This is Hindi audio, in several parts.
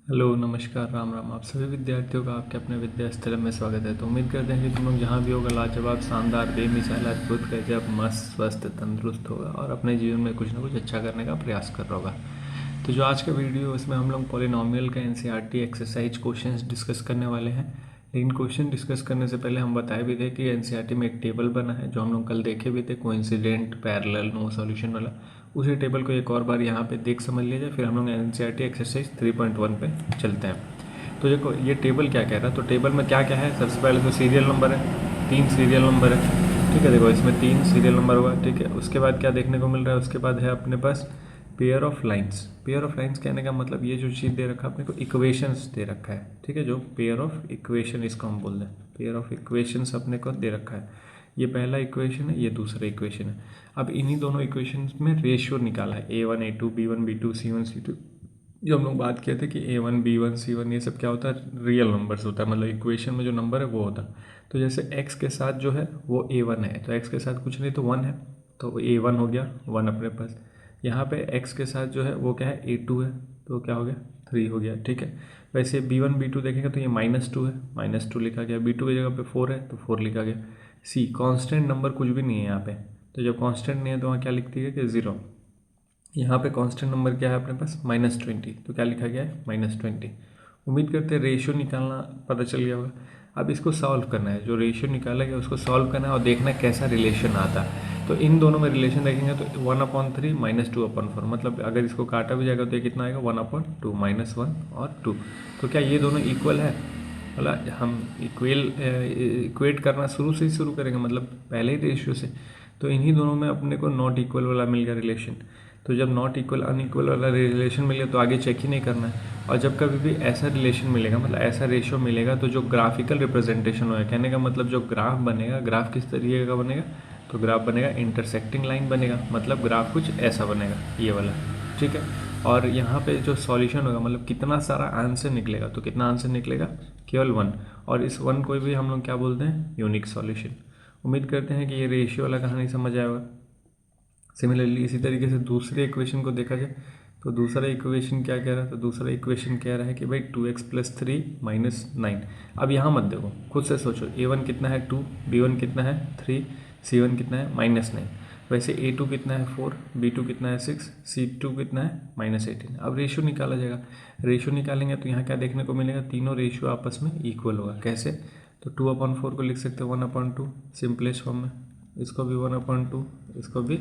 हेलो नमस्कार राम राम। आप सभी विद्यार्थियों का आपके अपने विद्या स्थल में स्वागत है। तो उम्मीद करते हैं कि तुम लोग जहाँ भी होगा लाजवाब शानदार बेमिसाल अद्भुत गजब मस्त स्वस्थ तंदुरुस्त होगा और अपने जीवन में कुछ ना कुछ अच्छा करने का प्रयास कर रहा होगा। तो जो आज का वीडियो है इसमें हम लोग पॉलिनॉमियल का एनसीईआरटी एक्सरसाइज क्वेश्चंस डिस्कस करने वाले हैं। लेकिन क्वेश्चन डिस्कस करने से पहले हम बताए भी थे कि एनसीईआरटी में एक टेबल बना है जो हम लोग कल देखे भी थे, कोइंसिडेंट पैरेलल नो सॉल्यूशन वाला। उसी टेबल को एक और बार यहाँ पे देख समझ लीजिए, फिर हम लोग एनसीईआरटी एक्सरसाइज 3.1 पे चलते हैं। तो देखो ये टेबल क्या कह रहा है। तो टेबल में क्या क्या है, सबसे पहले तो सीरियल नंबर है, 3 सीरियल नंबर है। ठीक है, देखो इसमें 3 सीरियल नंबर हुआ। ठीक है, उसके बाद क्या देखने को मिल रहा है, उसके बाद है अपने पास pair of lines. Pair of lines कहने का मतलब ये जो चीज़ दे रखा है अपने को, इक्वेशंस दे रखा है। ठीक है, जो पेयर ऑफ इक्वेशन इसको हम बोल दें, पेयर ऑफ इक्वेशंस अपने को दे रखा है। ये पहला इक्वेशन है, ये दूसरा इक्वेशन है। अब इन्हीं दोनों इक्वेशंस में रेशियो निकाला है, A1 A2 B1 B2 C1 C2। जो हम लोग बात किए थे कि A1 B1 C1 ये सब क्या होता है, रियल नंबर्स होता है, मतलब इक्वेशन में जो नंबर है वो होता है। तो जैसे x के साथ जो है वो A1 है, तो x के साथ कुछ नहीं तो 1 है, तो A1 हो गया 1 अपने पास। यहाँ पे x के साथ जो है वो क्या है, A2 है, तो क्या हो गया 3 हो गया। ठीक है, वैसे B1 B2 देखेंगे तो ये -2 है, -2 लिखा गया। B2 की जगह पे 4 है तो 4 लिखा गया। C कांस्टेंट नंबर कुछ भी नहीं है यहाँ पे, तो जब कांस्टेंट नहीं है तो वहाँ क्या लिखती है कि 0। यहाँ पे कांस्टेंट नंबर क्या है अपने पास, -20, तो क्या लिखा गया है -20। उम्मीद करते हैं रेशियो निकालना पता चल गया होगा। अब इसको सॉल्व करना है, जो रेशियो निकाला गया उसको सॉल्व करना है और देखना है कैसा रिलेशन आता है। तो इन दोनों में रिलेशन देखेंगे तो 1/3 -2/4, मतलब अगर इसको काटा भी जाएगा तो ये कितना आएगा 1/2 -1 और 2। तो क्या ये दोनों इक्वल है, मतलब हम इक्वेट करना शुरू से ही शुरू करेंगे, मतलब पहले ही रेशियो से। तो इन्हीं दोनों में अपने को नॉट इक्वल वाला मिल गया रिलेशन। तो जब नॉट इक्वल अनइक्वल वाला रिलेशन मिल गया तो आगे चेक ही नहीं करना है। और जब कभी भी ऐसा रिलेशन मिलेगा, मतलब ऐसा रेशियो मिलेगा, तो जो ग्राफिकल रिप्रेजेंटेशन होगा, कहने का मतलब जो ग्राफ बनेगा, ग्राफ किस तरीके का बनेगा, तो ग्राफ बनेगा इंटरसेक्टिंग लाइन बनेगा, मतलब ग्राफ कुछ ऐसा बनेगा ये वाला। ठीक है, और यहाँ पे जो सॉल्यूशन होगा, मतलब कितना सारा आंसर निकलेगा, तो कितना आंसर निकलेगा, केवल 1। और इस 1 को भी हम लोग क्या बोलते हैं, यूनिक सॉल्यूशन। उम्मीद करते हैं कि ये रेशियो वाला कहानी समझ आया होगा। सिमिलरली इसी तरीके से दूसरे इक्वेशन को देखा जाए तो दूसरा इक्वेशन क्या कह रहा है, तो दूसरा इक्वेशन कह रहा है कि भाई 2x + 3 - 9। अब यहाँ मत देखो, खुद से सोचो, A1 कितना है 2, B1 कितना है 3, C1 कितना है -9। वैसे A2 कितना है 4, B2 कितना है 6, C2 कितना है -18। अब रेशियो निकाला जाएगा। रेशियो निकालेंगे तो यहाँ क्या देखने को मिलेगा, तीनों रेशियो आपस में इक्वल होगा। कैसे, तो 2/4 को लिख सकते हैं 1/2 सिंपलेस्ट फॉर्म में, इसको भी 1/2, इसको भी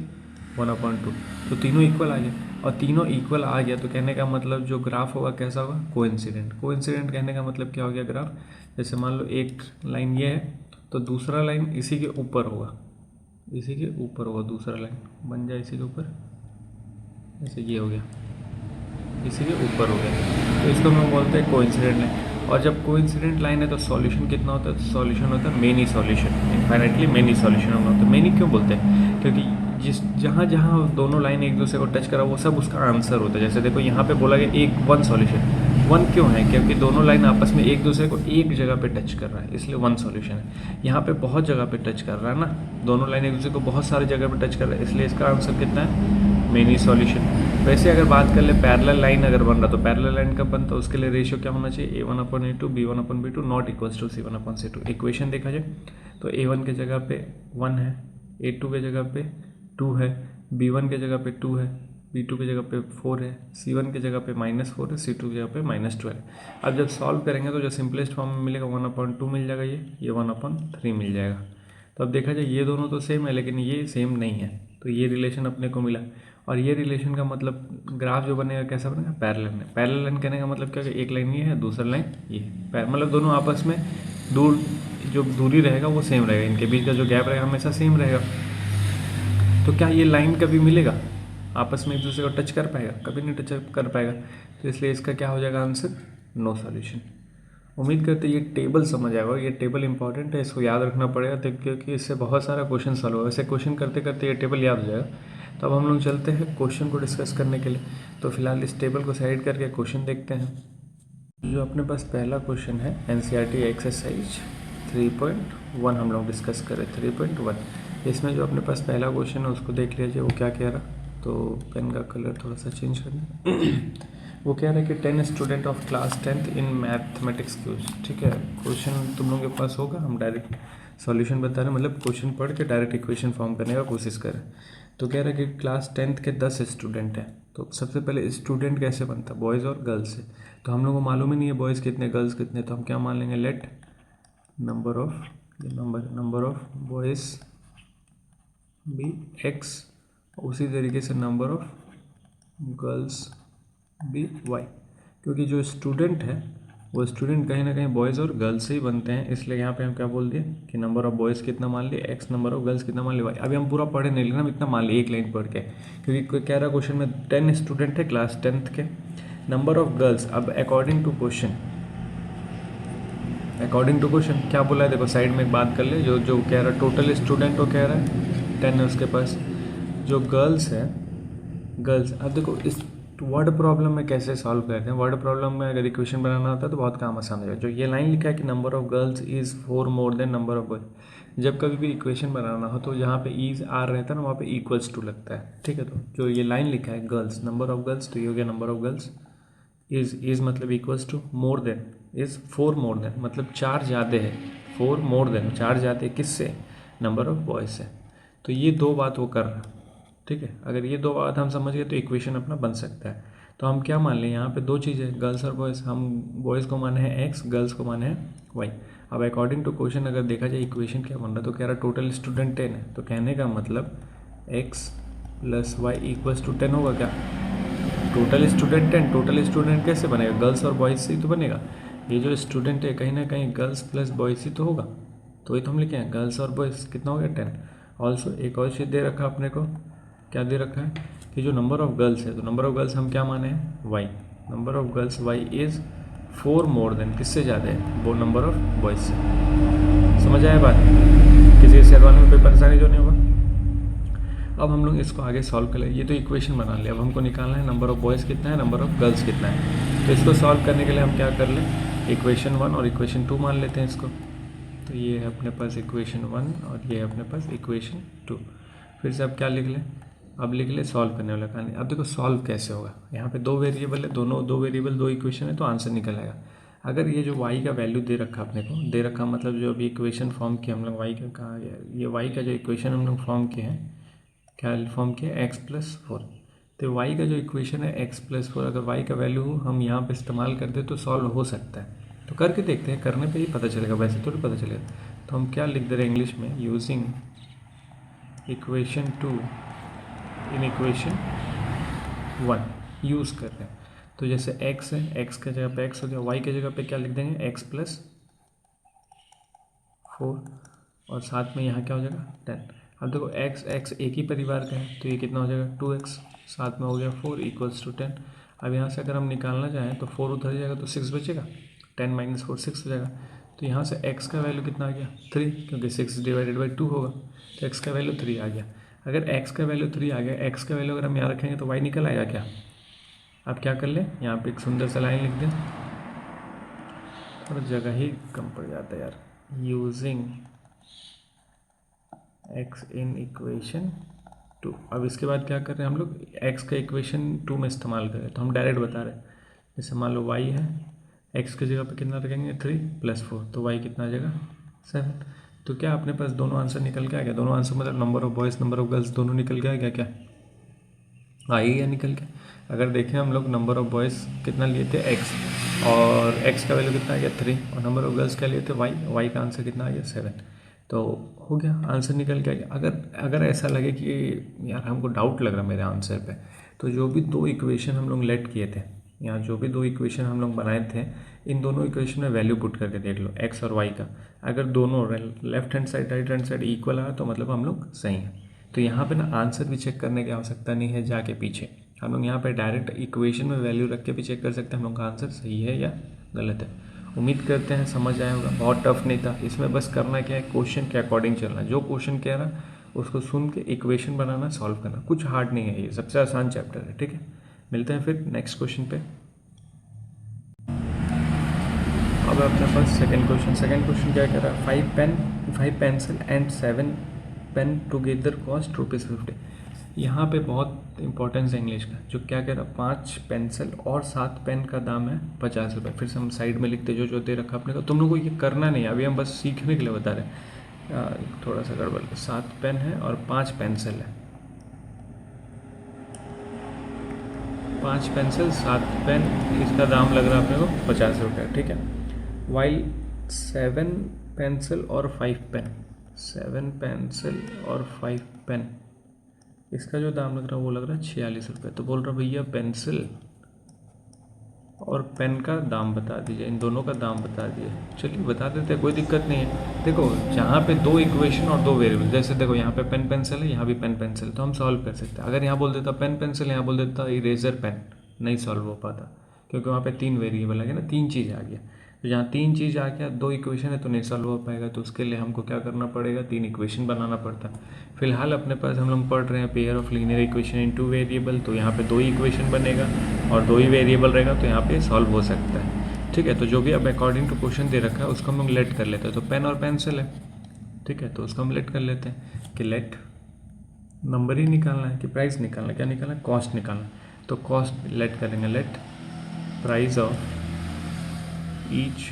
1/2। तो तीनों इक्वल आ गया, और तीनों इक्वल आ गया तो कहने का मतलब जो ग्राफ होगा कैसा होगा, कोइंसिडेंट। कोइंसिडेंट कहने का मतलब क्या हो गया, ग्राफ जैसे मान लो एक लाइन ये है तो दूसरा लाइन इसी के ऊपर होगा, इसी के ऊपर होगा, दूसरा लाइन बन जाए इसी के ऊपर, जैसे ये हो गया, इसी के ऊपर हो गया, तो इसको हम बोलते हैं कोइंसिडेंट लाइन। और जब कोइंसिडेंट लाइन है तो सॉल्यूशन कितना होता है, तो सॉल्यूशन होता है many solution, infinitely many solution होता है। मेनी क्यों बोलते हैं, क्योंकि जिस जहाँ जहाँ दोनों लाइन एक दूसरे को टच करा वो सब उसका आंसर होता है। जैसे देखो यहाँ पे बोला गया एक 1 सॉल्यूशन, 1 क्यों है, क्योंकि दोनों लाइन आपस में एक दूसरे को एक जगह पे टच कर रहा है, इसलिए 1 सॉल्यूशन है। यहाँ पे बहुत जगह पे टच कर रहा है ना, दोनों लाइन एक दूसरे को बहुत सारी जगह पे टच कर रहा है, इसलिए इसका आंसर कितना है, मेनी सॉल्यूशन। वैसे अगर बात कर ले पैरेलल लाइन अगर बन रहा तो पैरेलल लाइन कब बनता है, उसके लिए रेशियो क्या होना चाहिए, A1/A2 B1/B2 not equals to C1/C2। Equation देखा जाए तो A1 के जगह पे 1 है, A2 के जगह पे 2 है, B1 के जगह पे 2 है, B2 की जगह पे 4 है, C1 की जगह पे -4 है, C2 की जगह पे -12। अब जब सॉल्व करेंगे तो जो सिंपलेस्ट फॉर्म में मिलेगा 1/2 मिल जाएगा, ये 1/3 मिल जाएगा। तो अब देखा जाए ये दोनों तो सेम है लेकिन ये सेम नहीं है, तो ये रिलेशन अपने को मिला। और ये रिलेशन का मतलब ग्राफ जो बनेगा कैसा बनेगा, पैरेलल में। पैरेलल लाइन कहने का मतलब क्या है, एक लाइन ये है दूसरा लाइन ये है, मतलब दोनों आपस में दूर जो दूरी रहेगा वो सेम रहेगा, इनके बीच का जो गैप रहेगा हमेशा सेम रहेगा। तो क्या ये लाइन कभी मिलेगा, आपस में एक दूसरे को टच कर पाएगा, कभी नहीं टच कर पाएगा, तो इसलिए इसका क्या हो जाएगा आंसर, नो सॉल्यूशन। उम्मीद करते हैं ये टेबल समझ आएगा, ये टेबल इंपॉर्टेंट है, इसको याद रखना पड़ेगा क्योंकि इससे बहुत सारा क्वेश्चन सॉल्व होगा। वैसे क्वेश्चन करते करते ये टेबल याद हो जाएगा। तो अब हम लोग चलते हैं क्वेश्चन को डिस्कस करने के लिए। तो फिलहाल इस टेबल को साइड करके क्वेश्चन देखते हैं। जो अपने पास पहला क्वेश्चन है एनसीईआरटी एक्सरसाइज 3.1 हम लोग डिस्कस करें 3.1। इसमें जो अपने पास पहला क्वेश्चन है उसको देख लीजिए, वो क्या कह रहा। तो पेन का कलर थोड़ा सा चेंज करना। वो कह रहा है कि 10 student of class 10th in mathematics quiz. ठीक है, क्वेश्चन तुम लोगों के पास होगा, हम डायरेक्ट सॉल्यूशन बता रहे हैं, मतलब क्वेश्चन पढ़ के डायरेक्ट इक्वेशन फॉर्म करने का कोशिश करें। तो कह रहा है कि क्लास 10th के 10 स्टूडेंट हैं। तो सबसे पहले स्टूडेंट कैसे बनता है, बॉयज़ और गर्ल्स से। तो हम लोगों को मालूम ही नहीं है बॉयज़ कितने गर्ल्स कितने, तो हम क्या मान लेंगे, let number of boys be x, उसी तरीके से number of girls be y, क्योंकि जो स्टूडेंट है वो स्टूडेंट कहीं ना कहीं बॉयज़ और गर्ल्स से ही बनते हैं, इसलिए यहाँ पे हम क्या बोल दिए कि नंबर ऑफ बॉयज़ कितना मान लिए x, नंबर ऑफ गर्ल्स कितना मान लिए y। अभी हम पूरा पढ़े नहीं लेना, हम इतना मान लिए एक लाइन पढ़ के, क्योंकि कोई कह रहा क्वेश्चन में 10 स्टूडेंट है क्लास 10th के, नंबर ऑफ गर्ल्स। अब अकॉर्डिंग टू क्वेश्चन क्या बोला है, देखो साइड में एक बात कर ले, जो कह रहा है टोटल स्टूडेंट वो कह रहा है 10 है उसके पास, जो गर्ल्स है गर्ल्स। अब देखो इस वर्ड प्रॉब्लम में कैसे सॉल्व करते हैं, वर्ड प्रॉब्लम में अगर इक्वेशन बनाना होता है तो बहुत काम आसान है। जो ये लाइन लिखा है कि number of girls is 4 more then number of boys, जब कभी भी इक्वेशन बनाना हो तो जहाँ पे इज आर रहता है ना, वहाँ पे इक्वल्स टू लगता है। ठीक है, तो जो ये लाइन लिखा है गर्ल्स, नंबर ऑफ गर्ल्स, तो ये हो गया नंबर ऑफ गर्ल्स, इज मतलब equals to, more than is 4 more than, मतलब 4 ज़्यादा है, 4 मोर देन 4 ज़्यादा है किससे, नंबर ऑफ बॉयज से। तो ये दो बात वो कर रहा है। ठीक है, अगर ये दो बात हम समझ गए तो इक्वेशन अपना बन सकता है। तो हम क्या मान लें, यहाँ पे दो चीज़ें, गर्ल्स और बॉयज़, हम बॉयज़ को माने हैं x, गर्ल्स को माने हैं y। अब अकॉर्डिंग टू क्वेश्चन अगर देखा जाए इक्वेशन क्या बन रहा है, तो कह रहा टोटल स्टूडेंट 10 है, तो कहने का मतलब x plus y equals to 10 होगा क्या, टोटल स्टूडेंट 10। टोटल स्टूडेंट कैसे बनेगा, गर्ल्स और बॉयज़ से ही तो बनेगा। ये जो स्टूडेंट है कहीं ना कहीं गर्ल्स प्लस बॉयज़ ही तो होगा, तो ये तो हम लिखे हैं गर्ल्स और बॉयज़ कितना हो गया 10। ऑल्सो एक और चीज़ दे रखा अपने को, क्या दे रखा है कि जो नंबर ऑफ गर्ल्स है, तो नंबर ऑफ गर्ल्स हम क्या माने हैं y, number of girls y is 4 more then, किससे ज़्यादा है, वो नंबर ऑफ बॉयज़ से। समझ आया बात, किसी शेयर वाले में कोई परेशानी जो नहीं होगा। अब हम लोग इसको आगे सॉल्व कर ले, ये तो इक्वेशन बना लिया, अब हमको निकालना है नंबर ऑफ बॉयज़ कितना है, नंबर ऑफ गर्ल्स कितना है। तो इसको सॉल्व करने के लिए हम क्या कर लें, इक्वेशन 1 और इक्वेशन 2 मान लेते हैं इसको। तो ये है अपने पास इक्वेशन 1 और ये है अपने पास इक्वेशन 2। फिर से अब क्या लिख लें, अब लिख ले सॉल्व करने वाला कहानी। अब देखो सॉल्व कैसे होगा, यहाँ पे दो वेरिएबल है, दोनों दो वेरिएबल दो इक्वेशन है, तो आंसर निकल आएगा। अगर ये जो y का वैल्यू दे रखा अपने को, दे रखा मतलब जो अभी इक्वेशन फॉर्म किया हम लोग, y का कहाँ गया, ये y का जो इक्वेशन हम लोग फॉर्म किए हैं, क्या फॉर्म किया x+4। तो y का जो इक्वेशन है x+4, अगर y का वैल्यू हम यहाँ पे इस्तेमाल करते तो सॉल्व हो सकता है। तो करके देखते हैं, करने पे ही पता चलेगा, वैसे थोड़ी पता चलेगा। तो हम क्या लिख दे रहे हैं इंग्लिश में, using equation 2 in equation 1 use कर रहे हैं। तो जैसे x है, x के जगह पे x हो गया, y के जगह पे क्या लिख देंगे x+4, और साथ में यहाँ क्या हो जाएगा 10। अब देखो x एक ही परिवार का है, तो ये कितना हो जाएगा 2x, साथ में हो गया 4 इक्वल्स टू 10। अब यहाँ से अगर हम निकालना चाहें तो 4 उधर जाएगा तो 6 बचेगा, 10 - 4 6 हो जाएगा। तो यहाँ से x का वैल्यू कितना आ गया 3, क्योंकि 6 डिवाइडेड बाई 2 होगा, तो x का वैल्यू 3 आ गया। अगर x का वैल्यू 3 आ गया, x का वैल्यू अगर हम यहाँ रखेंगे तो y निकल आएगा क्या। अब क्या कर ले, यहाँ पे एक सुंदर सा लाइन लिख दें, थोड़ा जगह ही कम पड़ जाता है यार, यूजिंग x इन इक्वेशन 2। अब इसके बाद क्या कर रहे हैं हम लोग, x का इक्वेशन 2 में इस्तेमाल करें, तो हम डायरेक्ट बता रहे हैं। जैसे मान लो y है, x की जगह पे कितना रखेंगे 3 + 4, तो y कितना आ जाएगा 7। तो क्या अपने पास दोनों आंसर निकल के आ गया, दोनों आंसर मतलब number of boys number of girls दोनों निकल के आ गया, क्या आई या निकल के। अगर देखें हम लोग नंबर ऑफ बॉयज़ कितना लिए थे x, और x का वैल्यू कितना आ गया 3, और नंबर ऑफ गर्ल्स क्या लिए थे y का आंसर कितना आ गया 7। तो हो गया, आंसर निकल के आ गया। अगर ऐसा लगे कि यार हमको डाउट लग रहा मेरे आंसर पे, तो जो भी दो इक्वेशन हम लोग लेट किए थे, यहाँ जो भी दो इक्वेशन हम लोग बनाए थे, इन दोनों इक्वेशन में वैल्यू पुट करके देख लो x और y का। अगर दोनों left hand side right hand side equal आया तो मतलब हम लोग सही हैं। तो यहाँ पे ना आंसर भी चेक करने की आवश्यकता नहीं है जाके पीछे, हम लोग यहाँ पे डायरेक्ट इक्वेशन में वैल्यू रख के भी चेक कर सकते हैं हम लोग का आंसर सही है या गलत है। उम्मीद करते हैं समझ आया होगा, बहुत टफ नहीं था। इसमें बस करना क्या है, क्वेश्चन के अकॉर्डिंग चलना, जो क्वेश्चन कह रहा उसको सुन के इक्वेशन बनाना, सॉल्व करना, कुछ हार्ड नहीं है, ये सबसे आसान चैप्टर है। ठीक है, मिलते हैं फिर नेक्स्ट क्वेश्चन पे। अब अपने पास सेकंड क्वेश्चन क्या कह रहा है, 5 pencil and 7 pen together cost ₹50। यहाँ पे बहुत इंपॉर्टेंस है इंग्लिश का। जो क्या कह रहा, 5 पेंसिल और 7 पेन का दाम है 50 रुपये। फिर से हम साइड में लिखते जो जो दे रखा अपने को, तुम लोग को ये करना नहीं है, अभी हम बस सीखने के लिए बता रहे हैं। थोड़ा सा गड़बड़, 7 पेन है और 5 पेंसिल है, 5 पेंसिल 7 पेन, इसका दाम लग रहा है अपने को 50 रुपये, ठीक है। वाइल 7 पेंसिल और 5 पेन, 7 पेंसिल और 5 पेन, इसका जो दाम लग रहा है वो लग रहा है 46 रुपये। तो बोल रहा भैया पेंसिल और पेन का दाम बता दीजिए, इन दोनों का दाम बता दीजिए। चलिए बता देते हैं, कोई दिक्कत नहीं है। देखो जहाँ पे 2 इक्वेशन और 2 वेरिएबल, जैसे देखो यहाँ पे पेन पेंसिल है, यहाँ भी पेन पेंसिल, तो हम सॉल्व कर सकते हैं। अगर यहाँ बोल देता पेन पेंसिल, यहाँ बोल देता इरेजर पेन, नहीं सॉल्व हो पाता, क्योंकि वहाँ पे 3 वेरिएबल आ गया ना, 3 चीज़ आ गया। तो जहाँ 3 चीज़ आ गया, 2 इक्वेशन है तो नहीं सॉल्व हो पाएगा। तो उसके लिए हमको क्या करना पड़ेगा, 3 इक्वेशन बनाना पड़ता है। फिलहाल अपने पास हम लोग पढ़ रहे हैं pair of linear equation in 2 variable, तो यहाँ पे 2 ही इक्वेशन बनेगा और 2 ही वेरिएबल रहेगा, तो यहाँ पे सॉल्व हो सकता है, ठीक है। तो जो भी अब अकॉर्डिंग टू क्वेश्चन दे रखा है उसको हम लोग लेट कर लेते हैं। तो पेन और पेंसिल है, ठीक है, तो उसको हम लेट कर लेते हैं कि लेट नंबर ही निकालना है कि प्राइस निकालना है, क्या निकालना है, कॉस्ट निकालना है। तो कॉस्ट लेट करेंगे, let price of each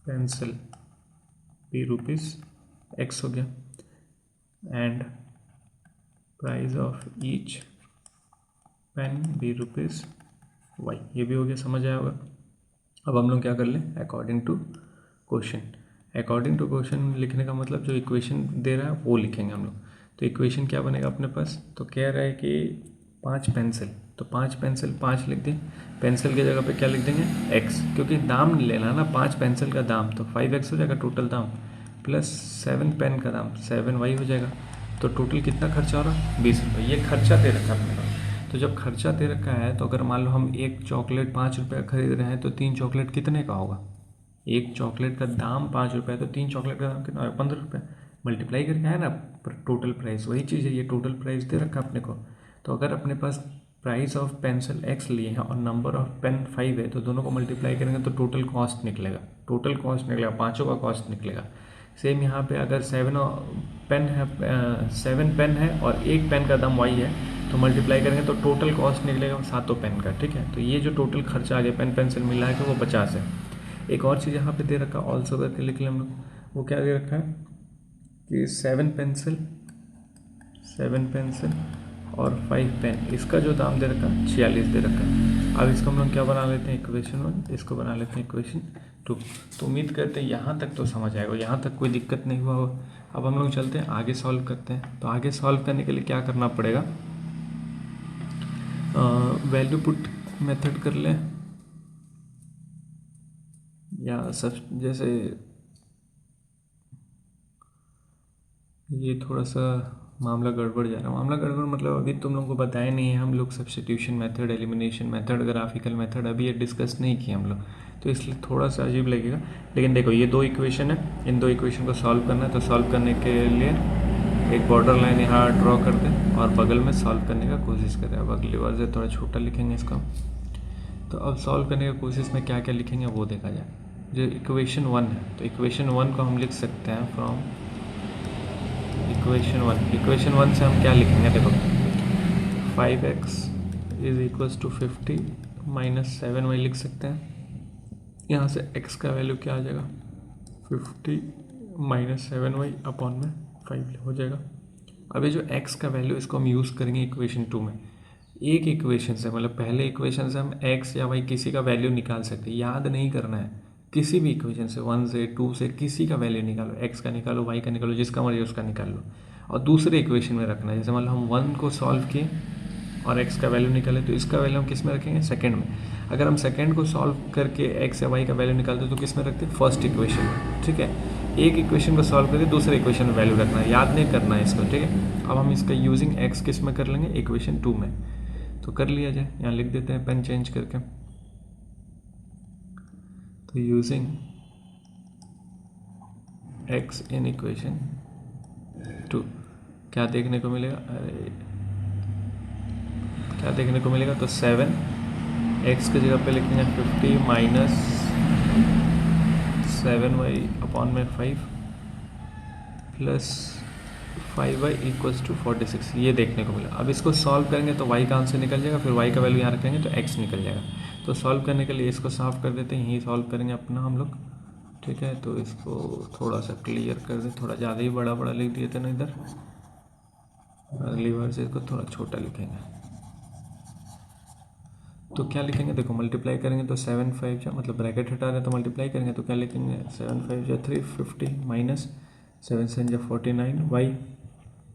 pencil be rupees x हो गया, and price of each pen be rupees y, ये भी हो गया, समझ आया होगा। अब हम लोग क्या कर लें, according to question. According to question लिखने का मतलब जो इक्वेशन दे रहा है वो लिखेंगे हम लोग। तो इक्वेशन क्या बनेगा अपने पास, तो कह रहा है कि 5 पेंसिल, तो 5 पेंसिल 5 लिख दें, पेंसिल की जगह पे क्या लिख देंगे x, क्योंकि दाम लेना ना 5 पेंसिल का दाम, तो 5x हो जाएगा टोटल दाम, प्लस 7 पेन का दाम 7y हो जाएगा। तो टोटल कितना खर्चा हो रहा, 20 रुपये। ये खर्चा दे रखा है अपने पास। तो जब खर्चा दे रखा है, तो अगर मान लो हम एक चॉकलेट 5 रुपये खरीद रहे हैं, तो 3 चॉकलेट कितने का होगा, एक चॉकलेट का दाम 5 रुपये, तो 3 चॉकलेट का दाम कितना है, 15 रुपये। मल्टीप्लाई करके आया ना टोटल प्राइस, वही चीज़ है, ये टोटल प्राइस दे रखा है अपने को। तो अगर अपने पास प्राइस ऑफ पेंसिल x लिए हैं और नंबर ऑफ पेन 5 है, तो दोनों को मल्टीप्लाई करेंगे तो टोटल कॉस्ट निकलेगा, टोटल कॉस्ट निकलेगा, पाँचों का कॉस्ट निकलेगा। सेम यहाँ पे अगर 7 पेन है और एक पेन का दाम y है, तो मल्टीप्लाई करेंगे तो टोटल कॉस्ट निकलेगा 7 पेन का, ठीक है। तो ये जो टोटल खर्चा आ गया पेन पेंसिल मिला के वो 50 है। एक और चीज़ यहाँ पे दे रखा ऑल्सो करके लिख लें हम लोग, वो क्या दे रखा है कि 7 पेंसिल और 5 पेन, इसका जो दाम दे रखा है 46 दे रखा है। अब इसको हम लोग क्या बना लेते हैं, इक्वेशन 1, इसको बना लेते हैं इक्वेशन 2। तो उम्मीद करते हैं यहाँ तक तो समझ आएगा, यहाँ तक कोई दिक्कत नहीं हुआ होगा। अब हम लोग चलते हैं आगे सॉल्व करते हैं। तो आगे सॉल्व करने के लिए क्या करना पड़ेगा, वैल्यू पुट मेथड कर लें, या सब जैसे ये थोड़ा सा मामला गड़बड़ जा रहा है। मामला गड़बड़ मतलब अभी तुम लोगों को बताया नहीं है हम लोग, substitution method, elimination method, graphical method अभी ये डिस्कस नहीं किए हम लोग, तो इसलिए थोड़ा सा अजीब लगेगा। लेकिन देखो ये 2 इक्वेशन है, इन 2 इक्वेशन को सॉल्व करना है। तो सॉल्व करने के लिए एक बॉर्डर लाइन यहाँ ड्रॉ कर दें और बगल में सॉल्व करने का कोशिश करें। अब अगली बार से थोड़ा छोटा लिखेंगे इसको। तो अब सॉल्व करने की कोशिश में क्या क्या लिखेंगे वो देखा जाए। जो इक्वेशन 1 है, तो इक्वेशन 1 को हम लिख सकते हैं फ्रॉम इक्वेशन 1 से हम क्या लिखेंगे, देखो 5x is equals to 50 minus 7y लिख सकते हैं। यहाँ से x का वैल्यू क्या आ जाएगा, 50 माइनस 7y अपॉन में 5 हो जाएगा। अब ये जो x का वैल्यू, इसको हम यूज़ करेंगे इक्वेशन 2 में। एक इक्वेशन से मतलब पहले इक्वेशन से हम x या y किसी का वैल्यू निकाल सकते हैं, याद नहीं करना है। किसी भी इक्वेशन से 1 से 2 से किसी का वैल्यू निकालो, x का निकालो, y का निकालो, जिसका मर्जी उसका निकाल लो और दूसरे इक्वेशन में रखना है। जैसे मान लो हम 1 को सॉल्व किए और x का वैल्यू निकाले, तो इसका वैल्यू हम किस में रखेंगे, सेकंड में। अगर हम सेकंड को सॉल्व करके x या y का वैल्यू निकालते तो किस में रखते हैं, फर्स्ट इक्वेशन में, ठीक है। एक इक्वेशन को सॉल्व करके दूसरे इक्वेशन में वैल्यू रखना है, याद नहीं करना है इसको, ठीक है। अब हम इसका यूजिंग x किस में कर लेंगे, इक्वेशन 2 में। तो कर लिया जाए, यहाँ लिख देते हैं पेन चेंज करके। तो यूजिंग x इन इक्वेशन 2 क्या देखने को मिलेगा, अरे क्या देखने को मिलेगा, तो 7 x की जगह पे लिखेंगे 50 माइनस 7y अपॉन में 5 प्लस 5y इक्वल्स टू 46, ये देखने को मिला। अब इसको सॉल्व करेंगे तो y का आंसर निकल जाएगा, फिर y का वैल्यू यहाँ रखेंगे तो x निकल जाएगा। तो सॉल्व करने के लिए इसको साफ कर देते हैं, यही सॉल्व करेंगे अपना हम लोग, ठीक है। तो इसको थोड़ा सा क्लियर कर दे, थोड़ा ज़्यादा ही बड़ा बड़ा लिख दिए थे ना इधर, अगली बार से इसको थोड़ा छोटा लिखेंगे। तो क्या लिखेंगे, देखो मल्टीप्लाई करेंगे तो 7 5 जा, मतलब ब्रैकेट हटा रहे हैं तो मल्टीप्लाई करेंगे तो क्या लिखेंगे, 7 5 जा 350 माइनस 7 7 जा 49 वाई,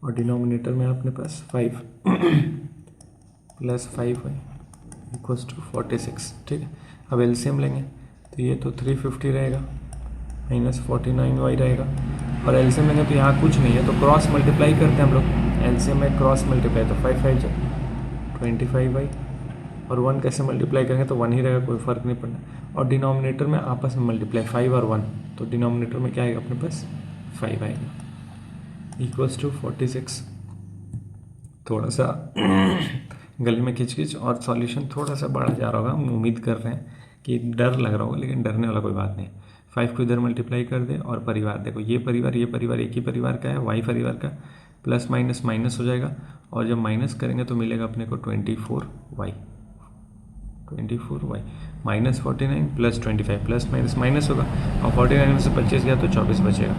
और डिनोमिनेटर में अपने पास 5 प्लस 5 वाई इक्वल्स टू 46, ठीक है। अब एलसीएम लेंगे तो ये तो 350 रहेगा माइनस 49 वाई रहेगा, और एलसीएम लेंगे तो यहाँ कुछ नहीं है तो क्रॉस मल्टीप्लाई करते हैं हम लोग। एलसीएम में क्रॉस मल्टीप्लाई तो 5 5 जा 25 वाई, और 1 कैसे मल्टीप्लाई करेंगे तो 1 ही रहेगा, कोई फ़र्क नहीं पड़ना। और डिनोमिनेटर में आपस में मल्टीप्लाई 5 और 1, तो डिनोमिनेटर में क्या आएगा अपने पास 5 आएगा इक्वल्स टू 46। थोड़ा सा गले में खिंच और सॉल्यूशन थोड़ा सा बढ़ा जा रहा होगा, हम उम्मीद कर रहे हैं कि डर लग रहा होगा, लेकिन डरने वाला कोई बात नहीं। 5 को इधर मल्टीप्लाई कर दे, और परिवार देखो ये परिवार एक ही परिवार का है, वाई परिवार का, प्लस माइनस माइनस हो जाएगा, और जब माइनस करेंगे तो मिलेगा अपने को 24y minus 49 plus 25, plus minus minus होगा, और 49 में से 25 गया तो 24 बचेगा,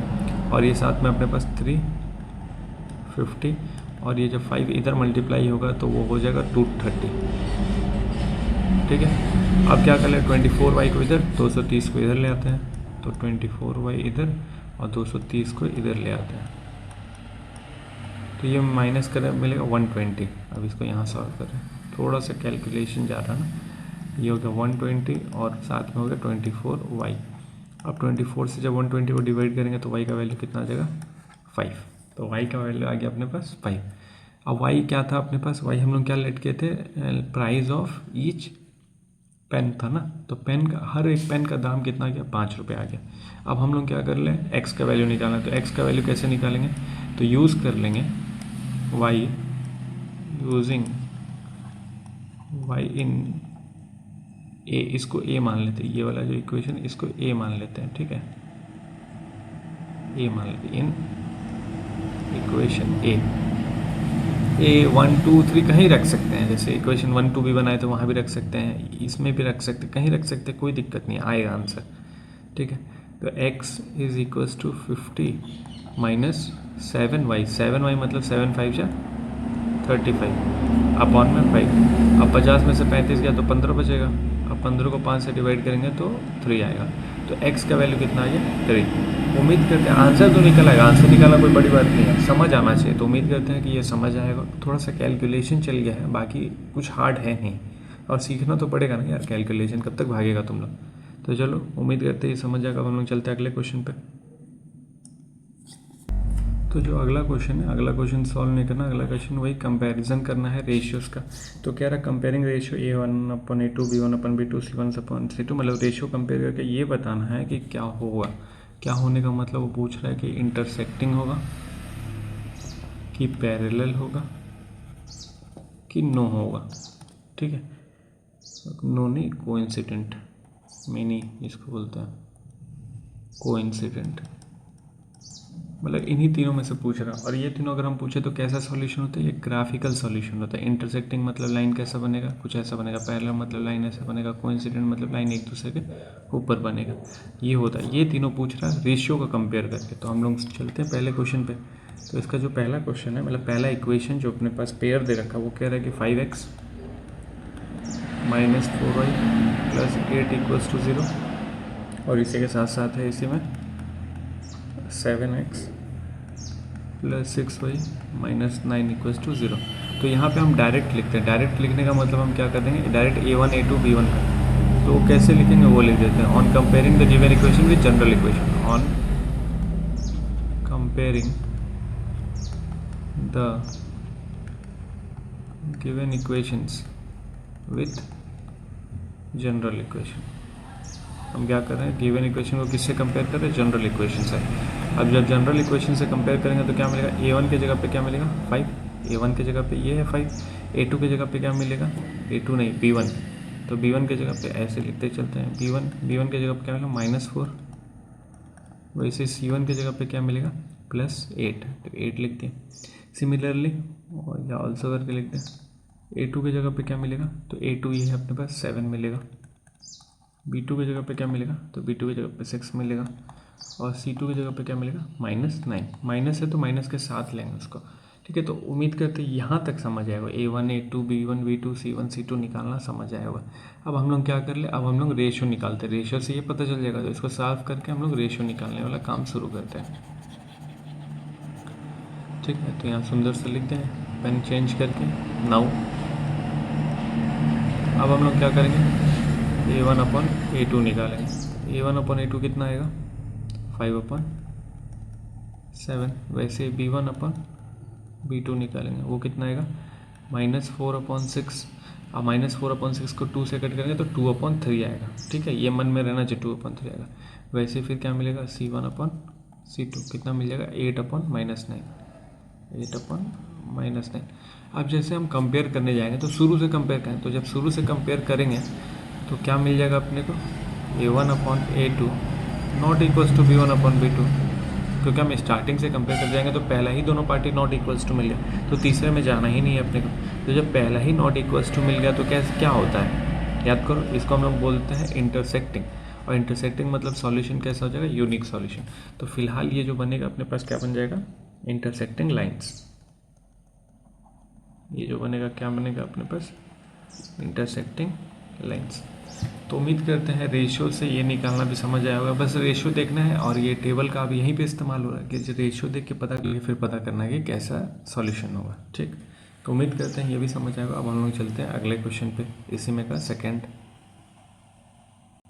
और ये साथ में अपने पास 350, और ये जब 5 इधर मल्टीप्लाई होगा तो वो हो जाएगा 230, ठीक है। अब क्या कर ले, 24y को इधर 230 को इधर ले आते हैं, तो 24y इधर और 230 को इधर ले आते हैं, तो ये माइनस करें मिलेगा 120। अब इसको यहाँ सॉल्व करें, थोड़ा सा कैलकुलेशन जा रहा है ना, ये हो गया 120 और साथ में हो गया 24y। अब 24 से जब 120 को डिवाइड करेंगे तो y का वैल्यू कितना आ जाएगा 5, तो y का वैल्यू आ गया अपने पास 5। अब y क्या था अपने पास, y हम लोग क्या लेट किए थे, प्राइस ऑफ ईच पेन था ना, तो पेन का हर एक पेन का दाम कितना आ गया 5 रुपये आ गया। अब हम लोग क्या कर लें, x का वैल्यू निकालना, तो x का वैल्यू कैसे निकालेंगे, तो यूज़ कर लेंगे y using y in a, इसको a मान लेते हैं, ये वाला जो इक्वेशन इसको a मान लेते हैं, ठीक है, a मान लेते हैं इन इक्वेशन a 1 2 3 कहीं रख सकते हैं, जैसे इक्वेशन 1 2 भी बनाए तो वहाँ भी रख सकते हैं, इसमें भी रख सकते हैं, कहीं रख सकते हैं, कोई दिक्कत नहीं, आएगा आंसर, ठीक है। तो x is equals to 50 minus 7y मतलब 7 5 जा 35 अपॉन में 5। अब 50 में से 35 गया तो 15 बचेगा, अब 15 को 5 से डिवाइड करेंगे तो 3 आएगा, तो x का वैल्यू कितना आ गया 3। उम्मीद करते हैं आंसर तो निकल आएगा, आंसर निकालना कोई बड़ी बात नहीं है, समझ आना चाहिए, तो उम्मीद करते हैं कि ये समझ आएगा। थोड़ा सा कैलकुलेशन चल गया है, बाकी कुछ हार्ड है नहीं, और सीखना तो पड़ेगा ना यार, कैलकुलेशन कब तक भागेगा तुम लोग। तो चलो उम्मीद करते हैं ये समझ जाएगा। हम लोग चलते हैं अगले क्वेश्चन पे। तो जो अगला क्वेश्चन है, अगला क्वेश्चन सॉल्व नहीं करना, अगला क्वेश्चन वही कंपैरिजन करना है रेशियोज़ का। तो कह रहा है comparing ratio A1/A2 B1/B2 C1/C2, मतलब रेशियो कंपेयर करके ये बताना है कि क्या होगा। क्या होने का मतलब वो पूछ रहा है कि इंटरसेक्टिंग होगा, कि पैरेलल होगा, कि नो होगा, ठीक है। नो नहीं, कोइंसिडेंट, मिनी इसको बोलते हैं, कोइंसिडेंट, मतलब इन्हीं तीनों में से पूछ रहा है। और ये तीनों अगर हम पूछे तो कैसा सॉल्यूशन होता है, ये ग्राफिकल सॉल्यूशन होता है। इंटरसेक्टिंग मतलब लाइन कैसा बनेगा, कुछ ऐसा बनेगा, पैरेलल मतलब लाइन ऐसा बनेगा, कोइंसिडेंट मतलब लाइन एक दूसरे के ऊपर बनेगा, ये होता है। ये तीनों पूछ रहा है रेशियो का कंपेयर करके। तो हम लोग चलते हैं पहले क्वेश्चन पे। तो इसका जो पहला क्वेश्चन है, मतलब पहला इक्वेशन जो अपने पास पेयर दे रखा है, वो कह रहा है कि 5x minus 4y plus 8 equals to 0, और इसी के साथ साथ है इसी में 7x plus 6y minus 9 equals to 0। तो यहाँ पे हम डायरेक्ट लिखते हैं। डायरेक्ट लिखने का मतलब हम क्या कर देंगे, डायरेक्ट A1 A2 B1 का, तो कैसे लिखेंगे वो लिख देते हैं। On comparing the given equation with general equation, on comparing the given equations with general equation. हम क्या कर रहे हैं, गिवन इक्वेशन को किससे कंपेयर कर रहे हैं, जनरल इक्वेशन से। अब जब जनरल इक्वेशन से कंपेयर करेंगे तो क्या मिलेगा, A1 के जगह पे क्या मिलेगा 5, A1 के जगह पे ये है 5, A2 के जगह पे क्या मिलेगा, A2 नहीं B1, तो B1 के जगह पे ऐसे लिखते चलते हैं, B1 के जगह पे क्या मिलेगा -4, वैसे C1 के जगह पे क्या मिलेगा प्लस 8, तो 8 लिख दिए। सिमिलरली या ऑल्सो करके लिख दें, A2 की जगह पे क्या मिलेगा, तो A2 ये है अपने पास 7 मिलेगा। B2 की जगह पे क्या मिलेगा, तो B2 की जगह पे 6 मिलेगा। और C2 की जगह पे क्या मिलेगा, -9। माइनस है तो माइनस के साथ लेंगे उसको, ठीक है। तो उम्मीद करते हैं यहाँ तक समझ आएगा, A1 A2 B1 B2 C1 C2 निकालना समझ आया होगा। अब हम लोग क्या कर ले, अब हम लोग रेशो निकालते हैं। रेशो से ये पता चल जाएगा, तो इसको साफ करके हम लोग रेशो निकालने वाला काम शुरू करते हैं, ठीक है। तो यहाँ सुंदर से लिखते हैं पेन चेंज करके 9। अब हम लोग क्या करेंगे, A1/A2 निकालेंगे। A1/A2 कितना आएगा, 5/7। वैसे B1/B2 निकालेंगे, वो कितना आएगा, -4/6। अब -4/6 को 2 से कट करेंगे तो 2/3 आएगा, ठीक है। ये मन में रहना चाहिए, 2/3 आएगा। वैसे फिर क्या मिलेगा, C1/C2 कितना मिल जाएगा, 8/-9। 8/-9। अब जैसे हम कंपेयर करने जाएंगे तो शुरू से कंपेयर करें, तो जब शुरू से कंपेयर करेंगे तो क्या मिल जाएगा अपने को, A1/A2 not equals to B1/B2, क्योंकि हम स्टार्टिंग से कंपेयर कर जाएंगे तो पहला ही दोनों पार्टी नॉट इक्वल्स टू मिल गया, तो तीसरे में जाना ही नहीं है अपने को। तो जब पहला ही नॉट इक्वल्स टू मिल गया तो क्या होता है, याद करो, इसको हम लोग बोलते हैं इंटरसेक्टिंग। और इंटरसेक्टिंग मतलब सॉल्यूशन कैसा हो जाएगा, यूनिक सॉल्यूशन। तो फिलहाल ये जो बनेगा अपने पास क्या बन जाएगा, इंटरसेक्टिंग लाइन्स। ये जो बनेगा क्या बनेगा अपने पास, इंटरसेक्टिंग लाइन्स। तो उम्मीद करते हैं रेशियो से ये निकालना भी समझ आया होगा। बस रेशियो देखना है और ये टेबल का अब यहीं पे इस्तेमाल हो रहा है कि रेशियो देख के पता करके फिर पता करना है कि कैसा सॉल्यूशन होगा, ठीक। तो उम्मीद करते हैं ये भी समझ आएगा। अब हम लोग चलते हैं अगले क्वेश्चन पे, इसी में का सेकेंड,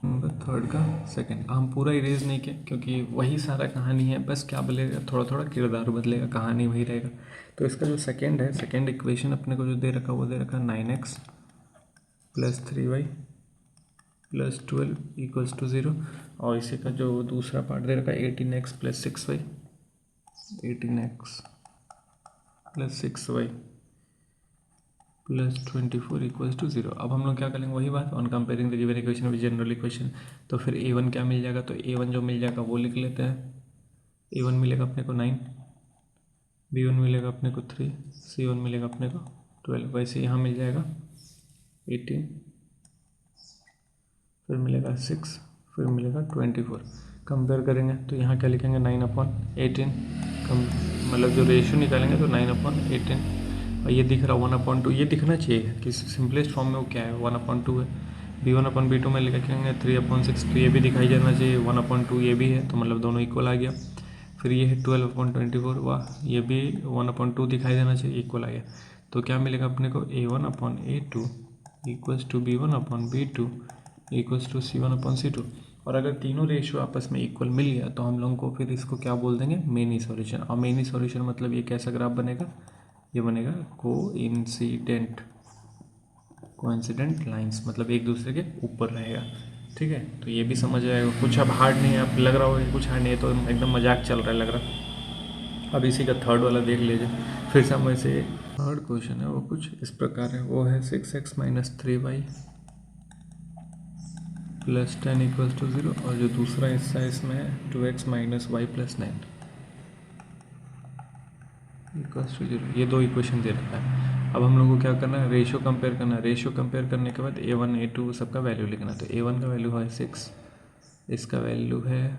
नंबर थर्ड का सेकेंड। हम पूरा इरेज नहीं किया क्योंकि वही सारा कहानी है, बस क्या बदलेगा, थोड़ा थोड़ा किरदार बदलेगा, कहानी वही रहेगा। तो इसका जो सेकेंड है, सेकेंड इक्वेशन अपने को जो दे रखा वो दे रखा 9x + 3y + 12 = 0। और इसी का जो दूसरा पार्ट दे रखा है 18x + 6y, 18x + 6y + 24 = 0। अब हम लोग क्या करेंगे, वही बात, on comparing the given equation with general equation. तो फिर A1 क्या मिल जाएगा, तो A1 जो मिल जाएगा वो लिख लेते हैं। A1 मिलेगा अपने को 9, B1 मिलेगा अपने को 3, C1 मिलेगा अपने को 12। वैसे यहाँ मिल जाएगा 18, फिर मिलेगा 6, फिर मिलेगा 24। कंपेयर करेंगे तो यहाँ क्या लिखेंगे, 9/18। मतलब जो रेशियो निकालेंगे तो 9/18। और ये दिख रहा 1/2, ये दिखना चाहिए कि सिंपलेस्ट फॉर्म में वो क्या है, 1/2 है। B1/B2 में लिखेंगे 3/6, तो ये भी दिखाई देना चाहिए 1/2, ये भी है, तो मतलब दोनों इक्वल आ गया। फिर ये है 12/24, वाह, ये भी 1/2 दिखाई देना चाहिए, इक्वल आ गया। तो क्या मिलेगा अपने को, A1/A2 = B1/B2 = C1/C2। और अगर तीनों रेशियो आपस में इक्वल मिल गया तो हम लोगों को फिर इसको क्या बोल देंगे, मेनी सॉल्यूशन। और मेनी सॉल्यूशन मतलब ये कैसा ग्राफ बनेगा, ये बनेगा कोइंसिडेंट लाइंस, मतलब एक दूसरे के ऊपर रहेगा, ठीक है। तो ये भी समझ आएगा, कुछ अब हार्ड नहीं है। अब लग रहा होगा कुछ हार्ड नहीं है, तो एकदम मजाक चल रहा है लग रहा। अब इसी का थर्ड वाला देख लीजिए फिर से। हम वैसे थर्ड क्वेश्चन है वो कुछ इस प्रकार है, वो है 6x - 3y + 10 = 0। और जो दूसरा हिस्सा है इसमें है 2x - y + 9 = 0। ये दो इक्वेशन दे रखा है। अब हम लोग को क्या करना है, रेशियो कंपेयर करना है। रेशियो कंपेयर करने के बाद A1 A2 सबका वैल्यू लिखना है। तो A1 का वैल्यू है 6, इसका वैल्यू है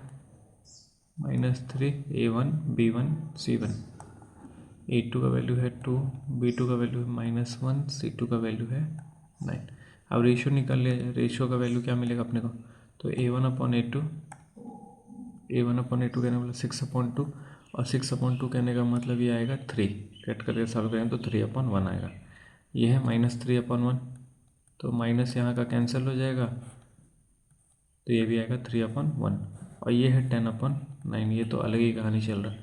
-3, A1 B1 C1। A2 का वैल्यू है 2, B2 का वैल्यू है -1, C2 का वैल्यू है 9। अब रेशियो निकाल लिया जाए, रेशियो का वैल्यू क्या मिलेगा अपने को, तो A1/A2 कहने वाला 6/2, और 6/2 कहने का मतलब ये आएगा 3। कट करके सॉल्व करेंगे तो 3/1 आएगा। ये है -3/1, तो माइनस यहाँ का कैंसिल हो जाएगा, तो ये भी आएगा 3/1। और ये है 10/9, ये तो अलग ही कहानी चल रहा है।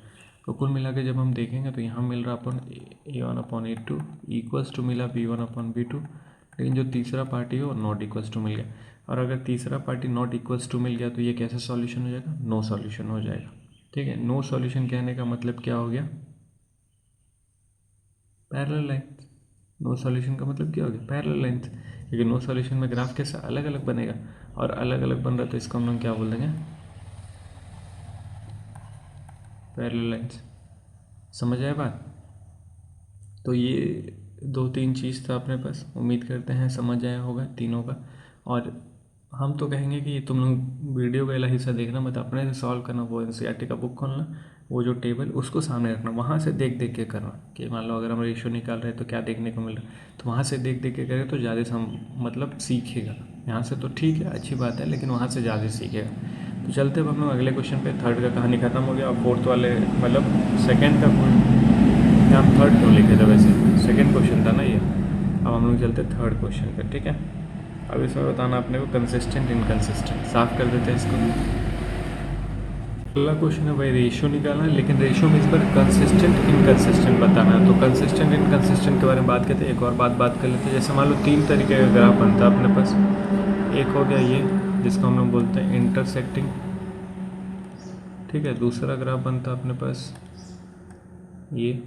तो कुल मिला के जब हम देखेंगे तो यहाँ मिल रहा अपन A1/A2 = मिला B1/B2, लेकिन जो तीसरा पार्टी है वो नॉट इक्वल्स टू मिल गया। और अगर तीसरा पार्टी नॉट इक्वल्स टू मिल गया तो ये कैसे सॉल्यूशन हो जाएगा, नो सॉल्यूशन हो जाएगा, ठीक है। नो सॉल्यूशन कहने का मतलब क्या हो गया, पैरेलल लाइन्स। नो सॉल्यूशन का मतलब क्या हो गया, पैरेलल लाइन्स। क्योंकि नो सॉल्यूशन में ग्राफ कैसा अलग अलग बनेगा, और अलग अलग बन रहा है तो इसको हम लोग क्या बोल देंगे, पैरेलल लाइंस। समझ आए बात? तो ये 2-3 चीज़ था अपने पास, उम्मीद करते हैं समझ आया होगा तीनों का। और हम तो कहेंगे कि तुम लोग वीडियो का पहला हिस्सा देखना मत, अपने से सॉल्व करना। वो एनसीईआरटी का बुक खोलना, वो जो टेबल उसको सामने रखना, वहाँ से देख देख के करना। कि मान लो अगर हम रेशियो निकाल रहे हैं तो क्या देखने को मिल रहा है, तो वहाँ से देख देख के करें तो ज़्यादा मतलब सीखेगा। यहाँ से तो ठीक है, अच्छी बात है, लेकिन वहाँ से ज़्यादा सीखेगा। तो चलते अब हम लोग अगले क्वेश्चन पे। थर्ड का कहानी खत्म हो गया और फोर्थ वाले मतलब सेकेंड का हम थर्ड क्यों लिखे थे, वैसे सेकेंड क्वेश्चन था ना ये। अब हम लोग चलते थर्ड क्वेश्चन पे, ठीक है। अब इसमें बताना अपने को कंसिस्टेंट इनकंसिस्टेंट। साफ कर देते हैं इसको। अगला क्वेश्चन है भाई रेशियो निकालना है, लेकिन रेशियो में इस पर कंसिस्टेंट इनकंसिस्टेंट बताना है। तो कंसिस्टेंट इनकंसिस्टेंट के बारे में बात करते हैं। एक और बात कर लेते हैं। जैसे मान लो 3 तरीके का ग्राफ बनता है अपने पास। एक हो गया ये, जिसको हम लोग बोलते हैं इंटरसेक्टिंग, ठीक है। दूसरा ग्राफ बनता है अपने पास ये,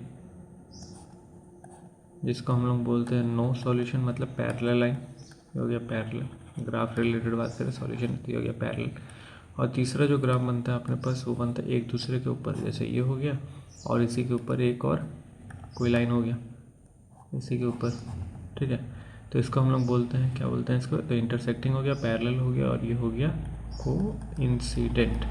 जिसको हम लोग बोलते हैं नो सॉल्यूशन, मतलब पैरेलल लाइन। ये हो गया पैरेलल ग्राफ, रिलेटेड बात करें सॉल्यूशन, ये हो गया पैरेलल। और तीसरा जो ग्राफ बनता है अपने पास वो बनता है एक दूसरे के ऊपर, जैसे ये हो गया और इसी के ऊपर एक और कोई लाइन हो गया इसी के ऊपर, ठीक है। तो इसको हम लोग बोलते हैं, क्या बोलते हैं इसको, तो इंटरसेक्टिंग हो गया, पैरेलल हो गया और ये हो गया कोइंसिडेंट।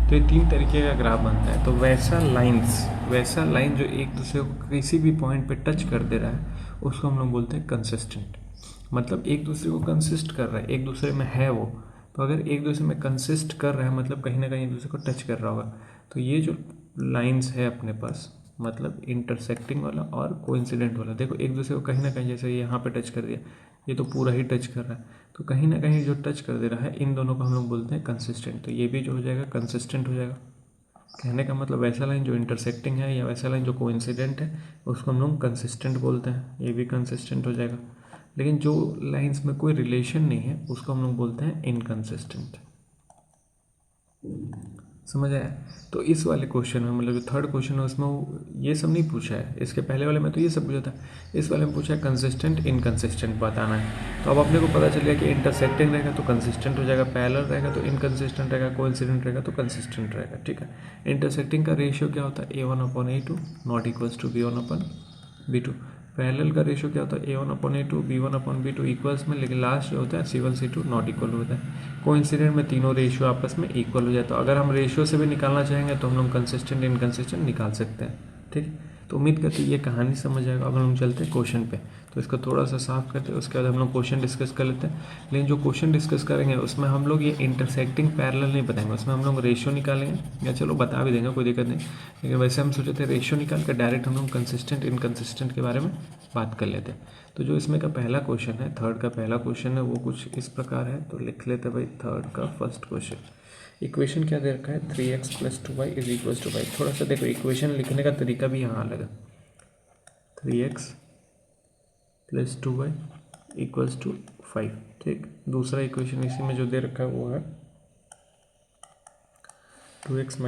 तो ये 3 तरीके का ग्राफ बनता है। तो वैसा लाइन जो एक दूसरे को किसी भी पॉइंट पे टच कर दे रहा है उसको हम लोग बोलते हैं कंसिस्टेंट। मतलब एक दूसरे को कंसिस्ट कर रहा है, एक दूसरे में है वो। तो अगर एक दूसरे में कंसिस्ट कर रहा है मतलब कहीं ना कहीं एक दूसरे को टच कर रहा होगा। तो ये जो लाइंस है अपने पास, मतलब इंटरसेक्टिंग वाला और कोइंसिडेंट वाला, देखो एक दूसरे को कहीं ना कहीं, जैसे यहाँ पे टच कर दिया, ये तो पूरा ही टच कर रहा है, तो कहीं ना कहीं जो टच कर दे रहा है इन दोनों को हम लोग बोलते हैं कंसिस्टेंट। तो ये भी जो हो जाएगा कंसिस्टेंट हो जाएगा। कहने का मतलब वैसा लाइन जो इंटरसेक्टिंग है या वैसा लाइन जो कोइंसिडेंट है उसको हम लोग कंसिस्टेंट बोलते हैं, ये भी कंसिस्टेंट हो जाएगा। लेकिन जो लाइंस में कोई रिलेशन नहीं है उसको हम लोग बोलते हैं इनकंसिस्टेंट। समझ आया? तो इस वाले क्वेश्चन में, मतलब जो थर्ड क्वेश्चन है उसमें ये सब नहीं पूछा है। इसके पहले वाले में तो ये सब पूछा था, इस वाले में पूछा है कंसिस्टेंट इनकंसिस्टेंट बताना है। तो अब अपने को पता चल गया कि इंटरसेक्टिंग रहेगा तो कंसिस्टेंट हो जाएगा, पैरेलल रहेगा तो इनकंसिस्टेंट रहेगा, कोइंसिडेंट रहेगा तो कंसिस्टेंट रहेगा, ठीक है। इंटरसेक्टिंग का रेशियो क्या होता है, A1/A2 not equals to B1/B2। Parallel का रेशियो क्या होता है, A1/A2 B1/B2 इक्वल्स में, लेकिन लास्ट जो होता है C1C2 नॉट इक्वल होता है। कोइंसिडेंट में तीनों रेशियो आपस में इक्वल हो जाए। तो अगर हम रेशियो से भी निकालना चाहेंगे तो हम लोग कंसिस्टेंट इनकंसिस्टेंट निकाल सकते हैं, ठीक। तो उम्मीद करते हैं ये कहानी समझ आएगा। अब हम चलते हैं क्वेश्चन पे। तो इसको थोड़ा सा साफ करते हैं, उसके बाद हम लोग क्वेश्चन डिस्कस कर लेते हैं। लेकिन जो क्वेश्चन डिस्कस करेंगे उसमें हम लोग ये इंटरसेक्टिंग पैरेलल नहीं बताएंगे, उसमें हम लोग रेशियो निकालेंगे, या चलो बता भी देंगे, कोई दिक्कत नहीं। लेकिन वैसे हम सोचे थे रेशियो निकाल कर डायरेक्ट हम लोग कंसिस्टेंट इनकंसिस्टेंट के बारे में बात कर लेते हैं। तो जो इसमें का पहला क्वेश्चन है, थर्ड का पहला क्वेश्चन है, वो कुछ इस प्रकार है। तो लिख लेते हैं भाई थर्ड का फर्स्ट क्वेश्चन। इक्वेशन क्या दे रखा है, 3x + 2y = 5। थोड़ा सा देखो इक्वेशन लिखने का तरीका भी यहाँ अलग है। 3x + 2y = 5, ठीक। दूसरा इक्वेशन इसी में जो दे रखा है वो है 2x -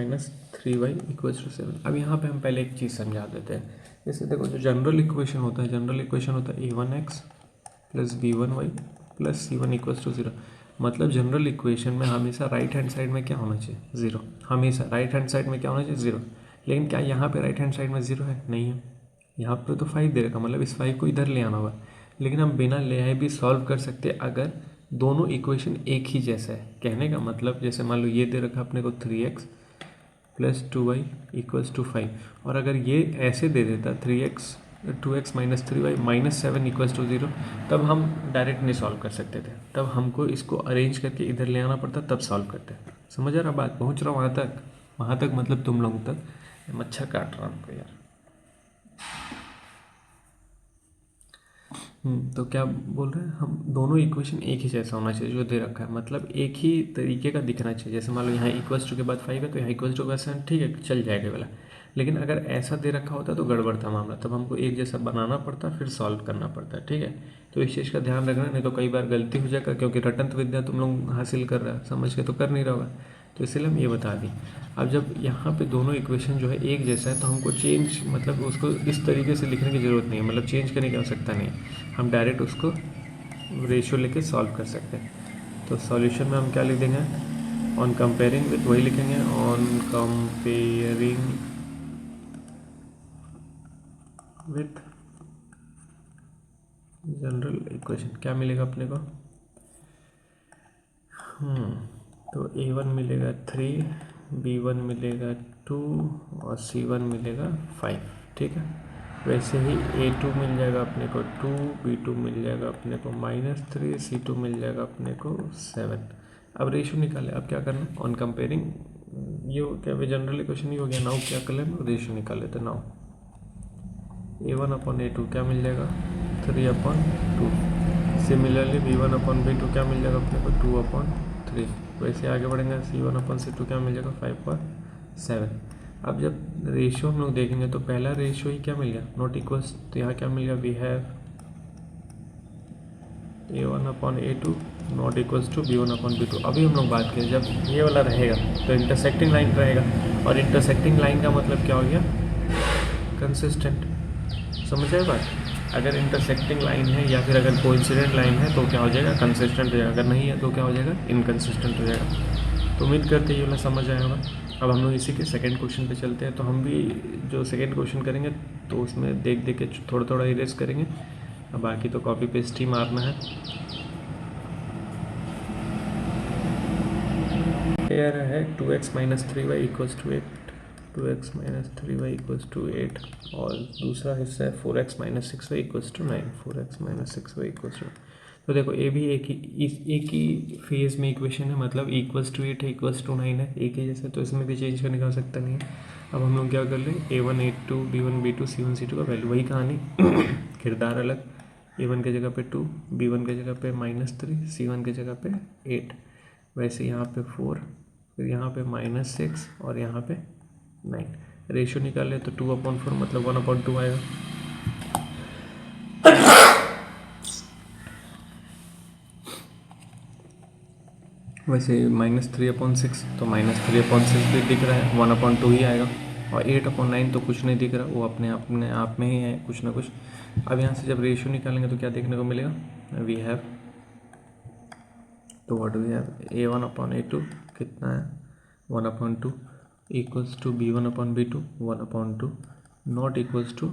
3y = 7। अब यहाँ पे हम पहले एक चीज़ समझा देते हैं। जैसे देखो जो जनरल इक्वेशन होता है a1x + b1y + c1 = 0। मतलब जनरल इक्वेशन में हमेशा राइट हैंड साइड में क्या होना चाहिए, 0। हमेशा राइट हैंड साइड में क्या होना चाहिए, 0। लेकिन क्या यहाँ पे राइट हैंड साइड में 0 है, नहीं है। यहाँ पे तो 5 दे रखा, मतलब इस 5 को इधर ले आना होगा। लेकिन हम बिना ले आए भी सॉल्व कर सकते हैं अगर दोनों इक्वेशन एक ही जैसा है। कहने का मतलब जैसे मान लो ये दे रखा अपने को 3x + 2y = 5, और अगर ये ऐसे दे देता 2x - 3y - 7 = 0, तब हम डायरेक्ट नहीं सॉल्व कर सकते थे। तब हमको इसको अरेंज करके इधर ले आना पड़ता, तब सॉल्व करते। समझ आ रहा बात, पहुँच रहा हूँ वहाँ तक मतलब तुम लोगों तक। मच्छर काट रहा हूँ हमको यार। तो क्या बोल रहे हैं हम, दोनों इक्वेशन एक ही जैसा होना चाहिए जो दे रखा है, मतलब एक ही तरीके का दिखना चाहिए। जैसे मान लो यहाँ = के बाद 5 है तो यहाँ = का साइन, ठीक है, चल जाएगा वाला। लेकिन अगर ऐसा दे रखा होता तो गड़बड़ था मामला, तब हमको एक जैसा बनाना पड़ता फिर सॉल्व करना पड़ता, ठीक है। तो इस चीज़ का ध्यान रखना, नहीं तो कई बार गलती हो जाएगा, क्योंकि रटंत विद्या तुम लोग हासिल कर रहा है, समझ के तो कर नहीं रहा होगा। तो इसलिए हम ये बता दी। अब जब यहाँ पे दोनों इक्वेशन जो है एक जैसा है तो हमको चेंज, मतलब उसको इस तरीके से लिखने की ज़रूरत नहीं है, मतलब चेंज करने की आवश्यकता नहीं है। हम डायरेक्ट उसको रेशियो लेके सॉल्व कर सकते हैं। तो सॉल्यूशन में हम क्या लिख देंगे, ऑन कंपेयरिंग विथ वही लिखेंगे, on comparing with general equation क्या मिलेगा अपने को? तो A1 मिलेगा 3, B1 मिलेगा 2 और C1 मिलेगा 5, ठीक है। वैसे ही A2 मिल जाएगा अपने को 2, B2 मिल जाएगा अपने को -3, C2 मिल जाएगा अपने को 7। अब रेशो निकाले, अब क्या करना, ऑन कंपेयरिंग ये हो क्या, जनरल इक्वेशन ही हो गया। नाउ क्या कर लेना, रेशो निकाल लेते। नाउ A1/A2 क्या मिल जाएगा, 3/2। सिमिलरली B1/B2 क्या मिल जाएगा अपने को, 2/3। वैसे आगे बढ़ेंगे, C1/C2 क्या मिल जाएगा, 5/7। अब जब रेशियो हम लोग देखेंगे तो पहला रेशियो ही क्या मिल गया, नॉट इक्वल्स, तो यहाँ क्या मिल गया, we have A1/A2 not equals to B1/B2। अभी हम लोग बात करें, जब ये वाला रहेगा तो इंटरसेक्टिंग लाइन रहेगा, और इंटरसेक्टिंग लाइन का मतलब क्या हो गया, कंसिस्टेंट। समझ आए बात? अगर इंटरसेक्टिंग लाइन है या फिर अगर कोइंसिडेंट लाइन है तो क्या हो जाएगा, कंसिस्टेंट हो जाएगा, अगर नहीं है तो क्या हो जाएगा, इनकंसिस्टेंट हो जाएगा। तो उम्मीद करते हैं ये वाला समझ आया होगा। अब हम लोग इसी के सेकंड क्वेश्चन पे चलते हैं। तो हम भी जो सेकंड क्वेश्चन करेंगे तो उसमें देख देख के थोड़ा थोड़ा इरेज करेंगे, अब बाकी तो कॉपी पेस्ट ही मारना है। यहाँ है 2x - 3y = 8, 2x - 3y = 8, और दूसरा हिस्सा है 4x - 6y = 9, 4x - 6y = 9। तो देखो ये भी एक ही फेज में इक्वेशन है, मतलब =8 है, =9 है, एक ही जैसे, तो इसमें भी चेंज करने का सकता नहीं है। अब हम लोग क्या कर लें, A1 A2 B1 B2 C1 C2 का वैल्यू, वही कहानी किरदार अलग। A1 की जगह पे 2, B1 की जगह पे -3, C1 की जगह पे 8, वैसे यहाँ पे 4, फिर यहाँ पे -6 और यहाँ पे 9। रेशियो निकाले तो 2/4 मतलब 1/2 आएगा। वैसे -3/6 तो -3/6 भी दिख रहा है, 1/2 ही आएगा, और 8/9 तो कुछ नहीं दिख रहा, वो अपने आप में ही है कुछ ना कुछ। अब यहाँ से जब रेशियो निकालेंगे तो क्या देखने को मिलेगा, वी हैव, तो व्हाट वी हैव, A1/A2 कितना है, 1/2 equals to B1/B2 1/2 not equals to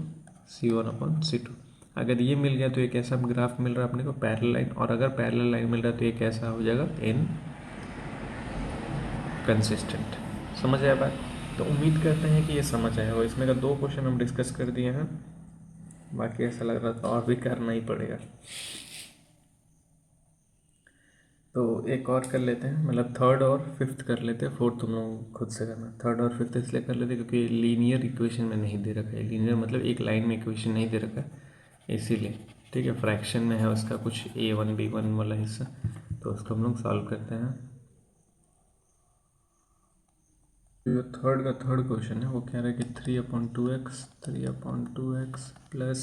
C1/C2। अगर ये मिल गया तो एक ऐसा ग्राफ मिल रहा है अपने को पैरेलल लाइन, और अगर पैरेलल लाइन मिल रहा है तो एक ऐसा हो जाएगा इन कंसिस्टेंट। समझ आया बात? तो उम्मीद करते हैं कि ये समझ आया होगा। इसमें का 2 क्वेश्चन हम डिस्कस कर दिए हैं, बाकी ऐसा लग रहा था और भी करना ही पड़ेगा, तो एक और कर लेते हैं, मतलब थर्ड और फिफ्थ कर लेते हैं, फोर्थ तुम लोग खुद से करना। थर्ड और फिफ्थ इसलिए कर लेते हैं क्योंकि लीनियर इक्वेशन में नहीं दे रखा है, लीनियर मतलब एक लाइन में इक्वेशन नहीं दे रखा है इसीलिए, ठीक है। फ्रैक्शन में है उसका कुछ A1 B1 वाला हिस्सा, तो उसको हम लोग सॉल्व करते हैं। जो थर्ड क्वेश्चन है वो कह रहा है कि 3/2x प्लस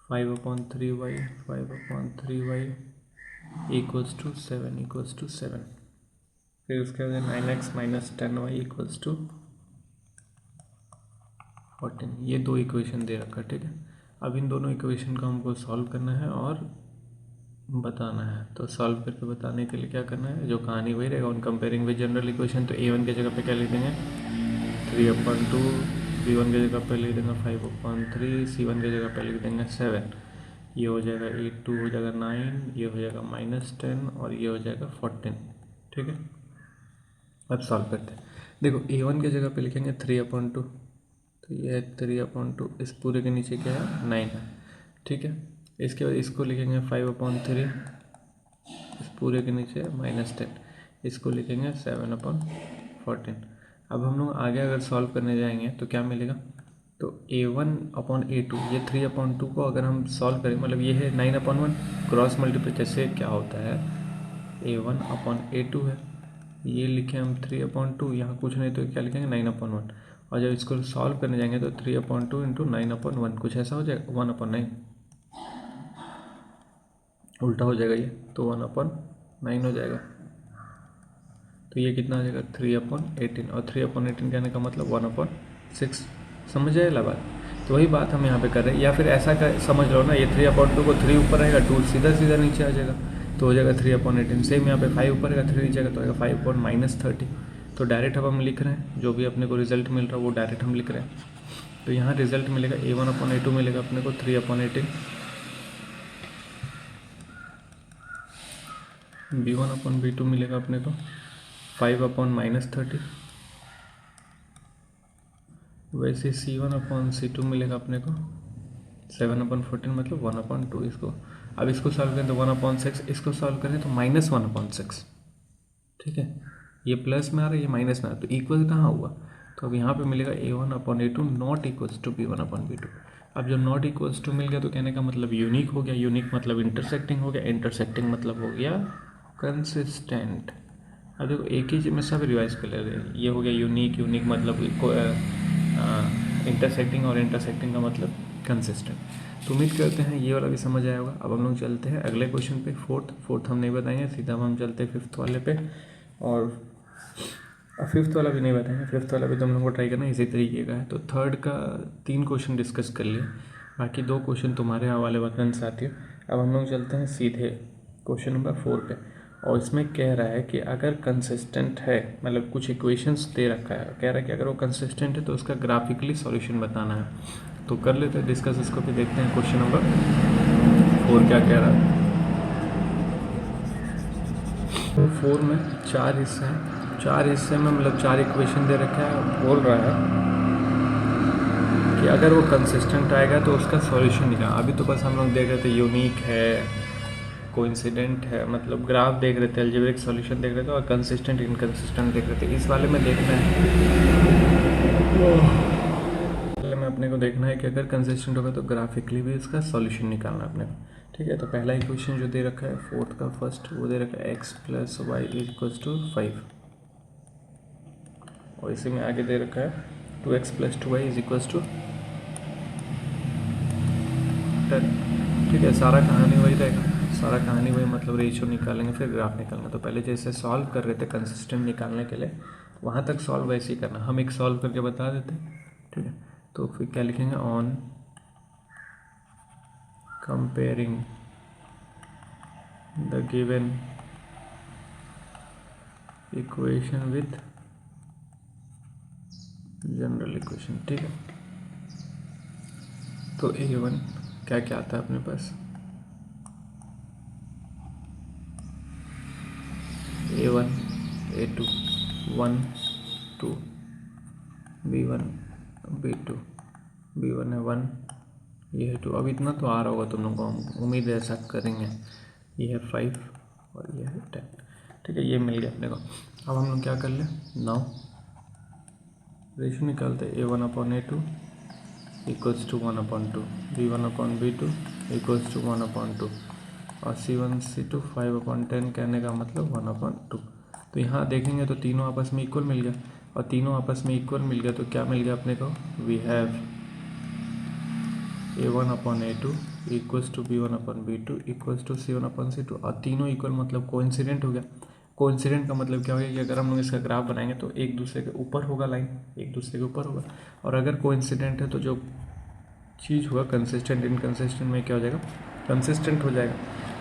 5/3y = 7। फिर उसके बाद 9x - 10y = 14। ये 2 इक्वेशन दे रखा, ठीक है। अब इन दोनों इक्वेशन का हमको सॉल्व करना है और बताना है। तो सॉल्व करके बताने के लिए क्या करना है, जो कहानी वही रहेगा, on comparing with general equation. तो A1 की जगह पे क्या लिख देंगे, 3/2, B1 की जगह पे लिख देंगे 5/3, C1 की जगह पे लिख देंगे 7। ये हो जाएगा 8, 2 हो जाएगा 9, ये हो जाएगा -10 और ये हो जाएगा 14, ठीक है। अब सॉल्व करते हैं। देखो A1 की जगह पे लिखेंगे 3/2, तो ये है 3/2, इस पूरे के नीचे क्या है, 9 है, ठीक है। इसके बाद इसको लिखेंगे 5/3, इस पूरे के नीचे -10, इसको लिखेंगे 7/14। अब हम लोग आगे अगर सॉल्व करने जाएंगे तो क्या मिलेगा, तो A1/A2, ये 3/2 को अगर हम सॉल्व करें, मतलब ये है 9/1, क्रॉस मल्टीप्लाई से क्या होता है, A1/A2 है, ये लिखे हम 3/2, यहाँ कुछ नहीं तो क्या लिखेंगे 9/1, और जब इसको सॉल्व करने जाएंगे तो 3/2 × 9/1 कुछ ऐसा हो जाएगा, 1/9 उल्टा हो जाएगा ये, तो 1/9 हो जाएगा। तो ये कितना आ जाएगा, 3/18, और 3/18 कहने का मतलब 1/6। समझ आए ला बात? तो वही बात हम यहाँ पे कर रहे हैं, या फिर ऐसा कर समझ लो ना, ये 3/2 को 3 ऊपर रहेगा, 2 सीधा सीधा नीचे आ जाएगा, तो हो जाएगा 3/18। सेम यहाँ पे 5 ऊपर का 3 नीचे का तो आएगा 5/-30। तो डायरेक्ट अब हम लिख रहे हैं जो भी अपने को रिजल्ट मिल रहा है वो डायरेक्ट हम लिख रहे हैं। तो यहाँ रिजल्ट मिलेगा A1/A2 मिलेगा अपने को 3/18, B1/B2 मिलेगा अपने को 5/-30, वैसे C1/C2 मिलेगा अपने को 7/14 मतलब 1/2। इसको अब इसको सॉल्व करें तो 1/6, इसको सॉल्व करें तो -1/6। ठीक है, ये प्लस में आ रहा है, ये माइनस में आ रहा है, तो इक्वल कहाँ हुआ? तो अब यहाँ पे मिलेगा A1/A2 not equals to B1/B2। अब जब नॉट इक्वल्स टू मिल गया तो कहने का मतलब यूनिक हो गया, यूनिक मतलब इंटरसेक्टिंग हो गया, इंटरसेक्टिंग मतलब हो गया कंसिस्टेंट। अब देखो एक ही चीज़ में सब रिवाइज कर ले रहे हैं। ये हो गया यूनिक, यूनिक मतलब इंटरसेक्टिंग, और इंटरसेक्टिंग का मतलब कंसिस्टेंट। तो उम्मीद करते हैं ये वाला भी समझ आया होगा। अब हम लोग चलते हैं अगले क्वेश्चन पे, फोर्थ हम नहीं बताएंगे, सीधा हम चलते हैं फिफ्थ वाले पे। और फिफ्थ वाला भी नहीं बताएंगे, फिफ्थ वाला भी तो हम लोग को ट्राई करना इसी तरीके का है। तो थर्ड का 3 क्वेश्चन डिस्कस कर लिए, बाकी 2 क्वेश्चन तुम्हारे हवाले वतन साथियों। अब हम लोग चलते हैं सीधे क्वेश्चन नंबर 4 पे। और इसमें कह रहा है कि अगर कंसिस्टेंट है, मतलब कुछ इक्वेशंस दे रखा है, कह रहा है कि अगर वो कंसिस्टेंट है तो उसका ग्राफिकली सॉल्यूशन बताना है। तो कर लेते हैं डिस्कस इसको, फिर देखते हैं क्वेश्चन नंबर 4 क्या कह रहा है। 4 में 4 हिस्से हैं, 4 हिस्से में मतलब 4 इक्वेशन दे रखा है। बोल रहा है कि अगर वो कंसिस्टेंट आएगा तो उसका सॉल्यूशन निकालना। अभी तो बस हम लोग देख रहे थे यूनिक है, कोइंसिडेंट है, मतलब ग्राफ देख रहे थे, अलजेब्रिक सॉल्यूशन देख रहे थे, और कंसिस्टेंट इनकंसिस्टेंट देख रहे थे। इस वाले में देखना है, पहले में अपने को देखना है कि अगर कंसिस्टेंट होगा तो ग्राफिकली भी इसका सॉल्यूशन निकालना है अपने को। ठीक है, तो पहला इक्वेशन जो दे रखा है फोर्थ का फर्स्ट, वो दे रखा है x + y = 5, और इसी में आगे दे रखा है 2x + 2y = 10। ठीक है, सारा कहानी वही रहेगा, सारा कहानी वही, मतलब रेशियो निकालेंगे फिर ग्राफ निकालना। तो पहले जैसे सॉल्व कर रहे थे कंसिस्टेंट निकालने के लिए, वहाँ तक सॉल्व वैसे ही करना। हम एक सॉल्व करके बता देते, ठीक है। तो फिर क्या लिखेंगे, on comparing the given equation with general equation. ठीक है, तो A1 क्या क्या आता है अपने पास, A1 A2 1 2, B1 B2, B1 है 1, ये है 2। अब इतना तो आ रहा होगा तुम लोगों को, हम उम्मीद है ऐसा करेंगे। ये है 5 और ये है 10। ठीक है, ये मिल गया अपने को। अब हम लोग क्या कर ले, नाउ रेशियो निकालते हैं। A1/A2 = 1/2, B1/B2 = 1/2, और C1/C2 5/10, कहने का मतलब 1/2। तो यहाँ देखेंगे तो तीनों आपस में इक्वल मिल गया, और तीनों आपस में इक्वल मिल गया तो क्या मिल गया अपने को, we have A1/A2 = B1/B2 = C1/C2, और तीनों इक्वल मतलब कोइंसिडेंट हो गया। कोइंसिडेंट का मतलब क्या हो गया कि अगर हम लोग इसका ग्राफ बनाएंगे तो एक दूसरे के ऊपर होगा, लाइन एक दूसरे के ऊपर होगा। और अगर कोइंसिडेंट है तो जो चीज़ होगा कंसिस्टेंट इनकंसिस्टेंट में क्या हो जाएगा, कंसिस्टेंट हो जाएगा।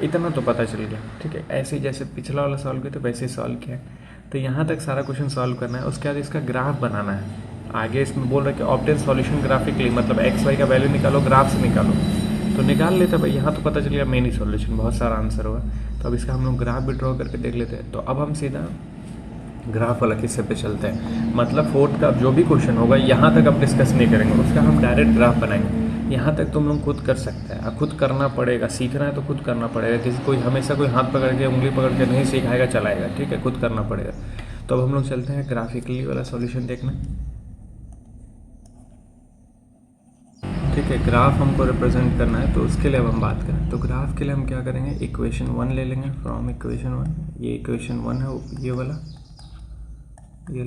इतना तो पता चल गया। ठीक है, ऐसे ही जैसे पिछला वाला सॉल्व किया तो वैसे ही सॉल्व किया है। तो यहाँ तक सारा क्वेश्चन सॉल्व करना है, उसके बाद इसका ग्राफ बनाना है। आगे इसमें बोल रहा है कि ऑब्टेन सॉल्यूशन ग्राफिकली, मतलब एक्स वाई का वैल्यू निकालो, ग्राफ से निकालो। तो निकाल लेते भाई, यहाँ तो पता चल गया मेन ही सॉल्यूशन, बहुत सारा आंसर होगा। तो अब इसका हम लोग ग्राफ भी ड्रॉ करके देख लेते हैं। तो अब हम सीधा ग्राफ वाला किस्से पे चलते हैं, मतलब फोर्थ का जो भी क्वेश्चन होगा यहाँ तक अब डिस्कस नहीं करेंगे, उसका हम डायरेक्ट ग्राफ बनाएंगे। यहाँ तक तुम लोग खुद कर सकते हैं, खुद करना पड़ेगा, सीखना है तो खुद करना पड़ेगा। किसी कोई हमेशा कोई हाथ पकड़ के उंगली पकड़ के नहीं सिखाएगा चलाएगा, ठीक है, खुद करना पड़ेगा। तो अब हम लोग चलते हैं ग्राफिकली वाला सॉल्यूशन देखने। ठीक है, ग्राफ हमको रिप्रेजेंट करना है, तो उसके लिए अब हम बात करें तो ग्राफ के लिए हम क्या करेंगे, इक्वेशन 1 ले लेंगे, फ्रॉम इक्वेशन 1। ये इक्वेशन 1 है, ये वाला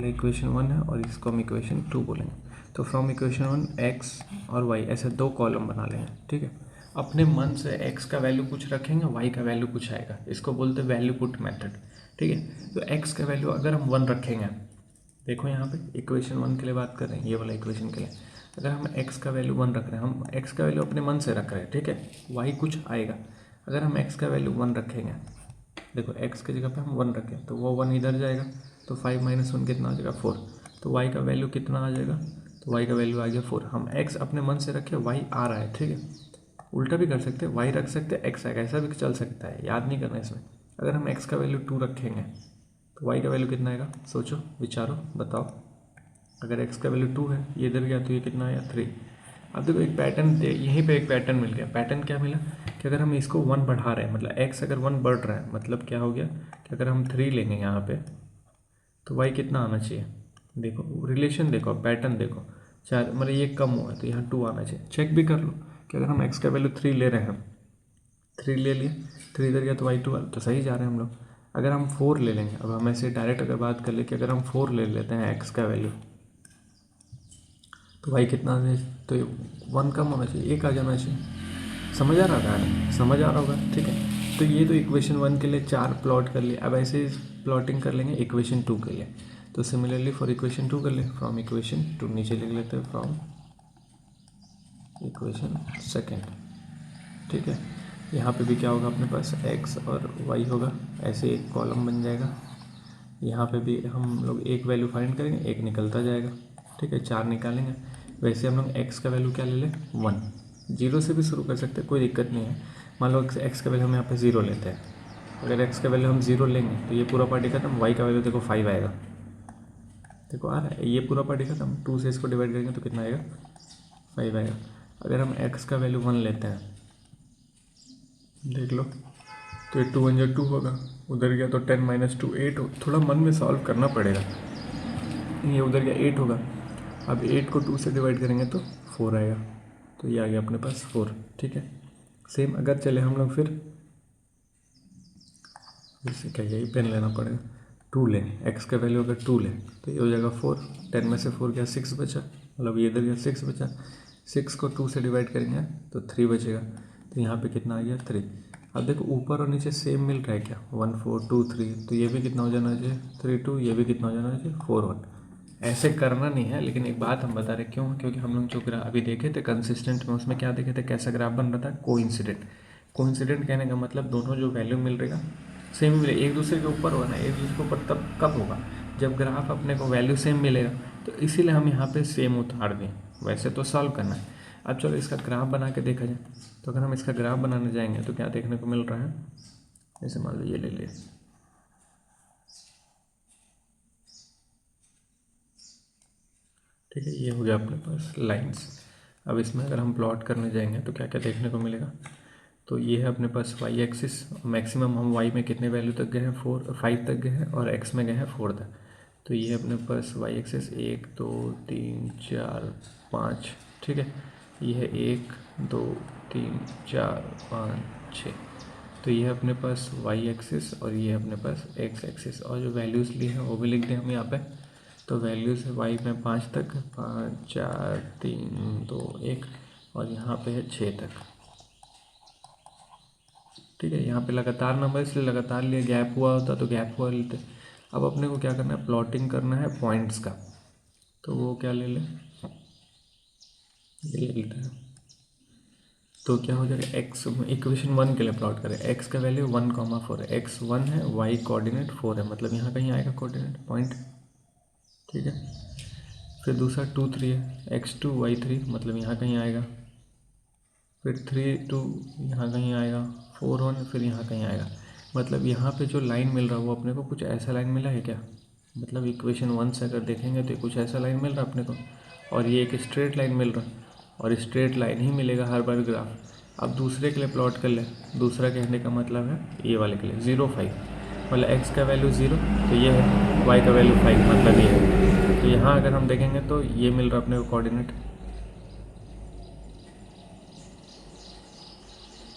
इक्वेशन 1 है, और इसको हम इक्वेशन 2 बोलेंगे। तो फ्रॉम इक्वेशन 1 x और y ऐसे 2 कॉलम बना लेंगे। ठीक है, अपने मन से x का वैल्यू कुछ रखेंगे, y का वैल्यू कुछ आएगा, इसको बोलते हैं वैल्यू पुट मेथड। ठीक है, तो x का वैल्यू अगर हम 1 रखेंगे, देखो यहाँ पे इक्वेशन 1 के लिए बात कर रहे हैं, ये वाला इक्वेशन के लिए अगर हम x का वैल्यू 1 रख रहे हैं, हम x का वैल्यू अपने मन से रख रहे हैं। ठीक है, y कुछ आएगा। अगर हम x का वैल्यू 1 रखेंगे देखो x की जगह पे हम 1 रखें तो वो 1 इधर जाएगा, तो 5 - 1 कितना आ जाएगा 4। तो y का वैल्यू कितना आ जाएगा, तो y का वैल्यू आ गया 4। हम x अपने मन से रखे, y आ रहा है, ठीक है। उल्टा भी कर सकते हैं, y रख सकते हैं, x आएगा, ऐसा भी चल सकता है, याद नहीं करना इसमें। अगर हम x का वैल्यू 2 रखेंगे तो y का वैल्यू कितना आएगा, सोचो विचारो बताओ। अगर x का वैल्यू 2 है, ये इधर गया तो ये कितना आया 3। अब देखो एक पैटर्न दे, यहीं पे एक पैटर्न मिल गया। पैटर्न क्या मिला कि अगर हम इसको 1 बढ़ा रहे हैं, मतलब x अगर 1 बढ़ रहा है, मतलब क्या हो गया कि अगर हम 3 लेंगे यहाँ पे तो y कितना आना चाहिए। देखो रिलेशन देखो, पैटर्न देखो, 4 मतलब ये कम हुआ है तो यहाँ 2 आना चाहिए। चेक भी कर लो कि अगर हम x का वैल्यू 3 ले रहे हैं, 3 ले लिए, 3 इधर गया तो y 2 तो सही जा रहे हैं हम लोग। अगर हम 4 ले लेंगे, अब हम ऐसे डायरेक्ट अगर बात कर ले कि अगर हम 4 ले लेते हैं x का वैल्यू तो y कितना आना चाहिए, तो 1 कम होना चाहिए, 1 आ जाना चाहिए। समझ आ रहा था, समझ आ रहा होगा, ठीक है। तो ये तो इक्वेशन 1 के लिए 4 प्लॉट कर लिए। अब ऐसे प्लॉटिंग कर लेंगे इक्वेशन 2 के लिए। तो सिमिलरली फॉर इक्वेशन 2 कर ले, फ्रॉम इक्वेशन 2 नीचे लिख लेते हैं फ्रॉम इक्वेशन सेकेंड, ठीक है। यहाँ पे भी क्या होगा अपने पास x और y होगा, ऐसे एक कॉलम बन जाएगा। यहाँ पे भी हम लोग एक वैल्यू फाइंड करेंगे, एक निकलता जाएगा, ठीक है, 4 निकालेंगे। वैसे हम लोग x का वैल्यू क्या ले लें 1, 0 से भी शुरू कर सकते हैं, कोई दिक्कत नहीं है। मान लो x का वैल्यू हम यहाँ पे 0 लेते हैं, अगर x का वैल्यू हम 0 लेंगे तो ये पूरा पार्टी खत्म। y का वैल्यू देखो 5 आएगा, देखो आ रहा है, ये पूरा पार्टी खत्म। 2 से इसको डिवाइड करेंगे तो कितना आएगा 5 आएगा। अगर हम x का वैल्यू 1 लेते हैं, देख लो, तो ये 2 1 2 होगा, उधर गया तो 10 - 2 8 हो। थोड़ा मन में सॉल्व करना पड़ेगा, ये उधर गया 8 होगा। अब 8 को 2 से डिवाइड करेंगे तो 4 आएगा, तो ये आ गया अपने पास 4, ठीक है। सेम अगर चले हम लोग फिर इससे क्या, यही पेन लेना पड़ेगा, 2 लें, x का वैल्यू अगर 2 लें तो ये हो जाएगा 4। 10 में से 4 गया 6 बचा, मतलब ये इधर गया 6 बचा। 6 को 2 से डिवाइड करेंगे तो 3 बचेगा, तो यहाँ पे कितना आ गया 3। अब देखो ऊपर और नीचे सेम मिल रहा है क्या, 1 4 2 3, तो ये भी कितना हो जाना चाहिए 3 2, ये भी कितना हो जाना चाहिए 4 1। ऐसे करना नहीं है, लेकिन एक बात हम बता रहे क्यों, क्योंकि हम लोग जो ग्राफ अभी देखे थे कंसिस्टेंट में, उसमें क्या देखे थे, कैसा ग्राफ बन रहा था, कोइंसिडेंट। कोइंसिडेंट कहने का मतलब दोनों जो वैल्यू मिल रहेगा सेम मिले, एक दूसरे के ऊपर होना, एक दूसरे के ऊपर तब कब होगा जब ग्राफ अपने को वैल्यू सेम मिलेगा। तो इसीलिए हम यहाँ पे सेम उतार दें, वैसे तो सॉल्व करना है। अब चलो इसका ग्राफ बना के देखा जाए, तो अगर हम इसका ग्राफ बनाने जाएंगे तो क्या देखने को मिल रहा है, जैसे मान लो ये ले लिए, ठीक है, ये हो गया अपने पास लाइंस। अब इसमें अगर हम प्लॉट करने जाएंगे तो क्या क्या देखने को मिलेगा, तो ये है अपने पास y एक्सिस, मैक्सिमम हम y में कितने वैल्यू तक गए हैं 5 तक गए हैं, और x में गए हैं 4 तक। तो ये अपने पास y एक्सिस 1 2 3 4 5, ठीक है। ये है 1 2 3 4 5 6, तो ये है अपने पास y एक्सिस और ये है अपने पास x एक्सिस। और जो वैल्यूज़ लिए हैं वो भी लिख दें हम यहाँ पे। तो वैल्यूज़ है y में 5 तक, 5 4 3 2 1, और यहाँ पे है 6 तक, ठीक है। यहाँ पे लगातार नंबर इसलिए लगातार लिए, गैप हुआ होता तो गैप हुआ लेते। अब अपने को क्या करना है, प्लॉटिंग करना है पॉइंट्स का, तो वो क्या ले लें, ये ले लेते हैं। तो क्या हो जाएगा, एक्स इक्वेशन 1 के लिए प्लॉट करें, एक्स का वैल्यू 1,4 है, एक्स 1 है, वाई कोऑर्डिनेट 4 है, मतलब यहाँ कहीं आएगा कोऑर्डिनेट पॉइंट, ठीक है। फिर दूसरा 2 3 है, x2 y3, मतलब यहाँ कहीं आएगा। फिर 3 2 यहाँ कहीं आएगा, 4 1 फिर यहाँ कहीं आएगा। मतलब यहाँ पे जो लाइन मिल रहा है वो अपने को कुछ ऐसा लाइन मिला है क्या, मतलब इक्वेशन 1 से अगर देखेंगे तो कुछ ऐसा लाइन मिल रहा है अपने को, और ये एक स्ट्रेट लाइन मिल रहा है, और स्ट्रेट लाइन ही मिलेगा हर बार ग्राफ। अब दूसरे के लिए प्लॉट कर ले, दूसरा कहने का मतलब है ये वाले के लिए 0 5, मतलब x का वैल्यू 0 तो ये है, y का वैल्यू 5 मतलब ये है। तो यहाँ अगर हम देखेंगे तो ये मिल रहा है अपने को कोऑर्डिनेट,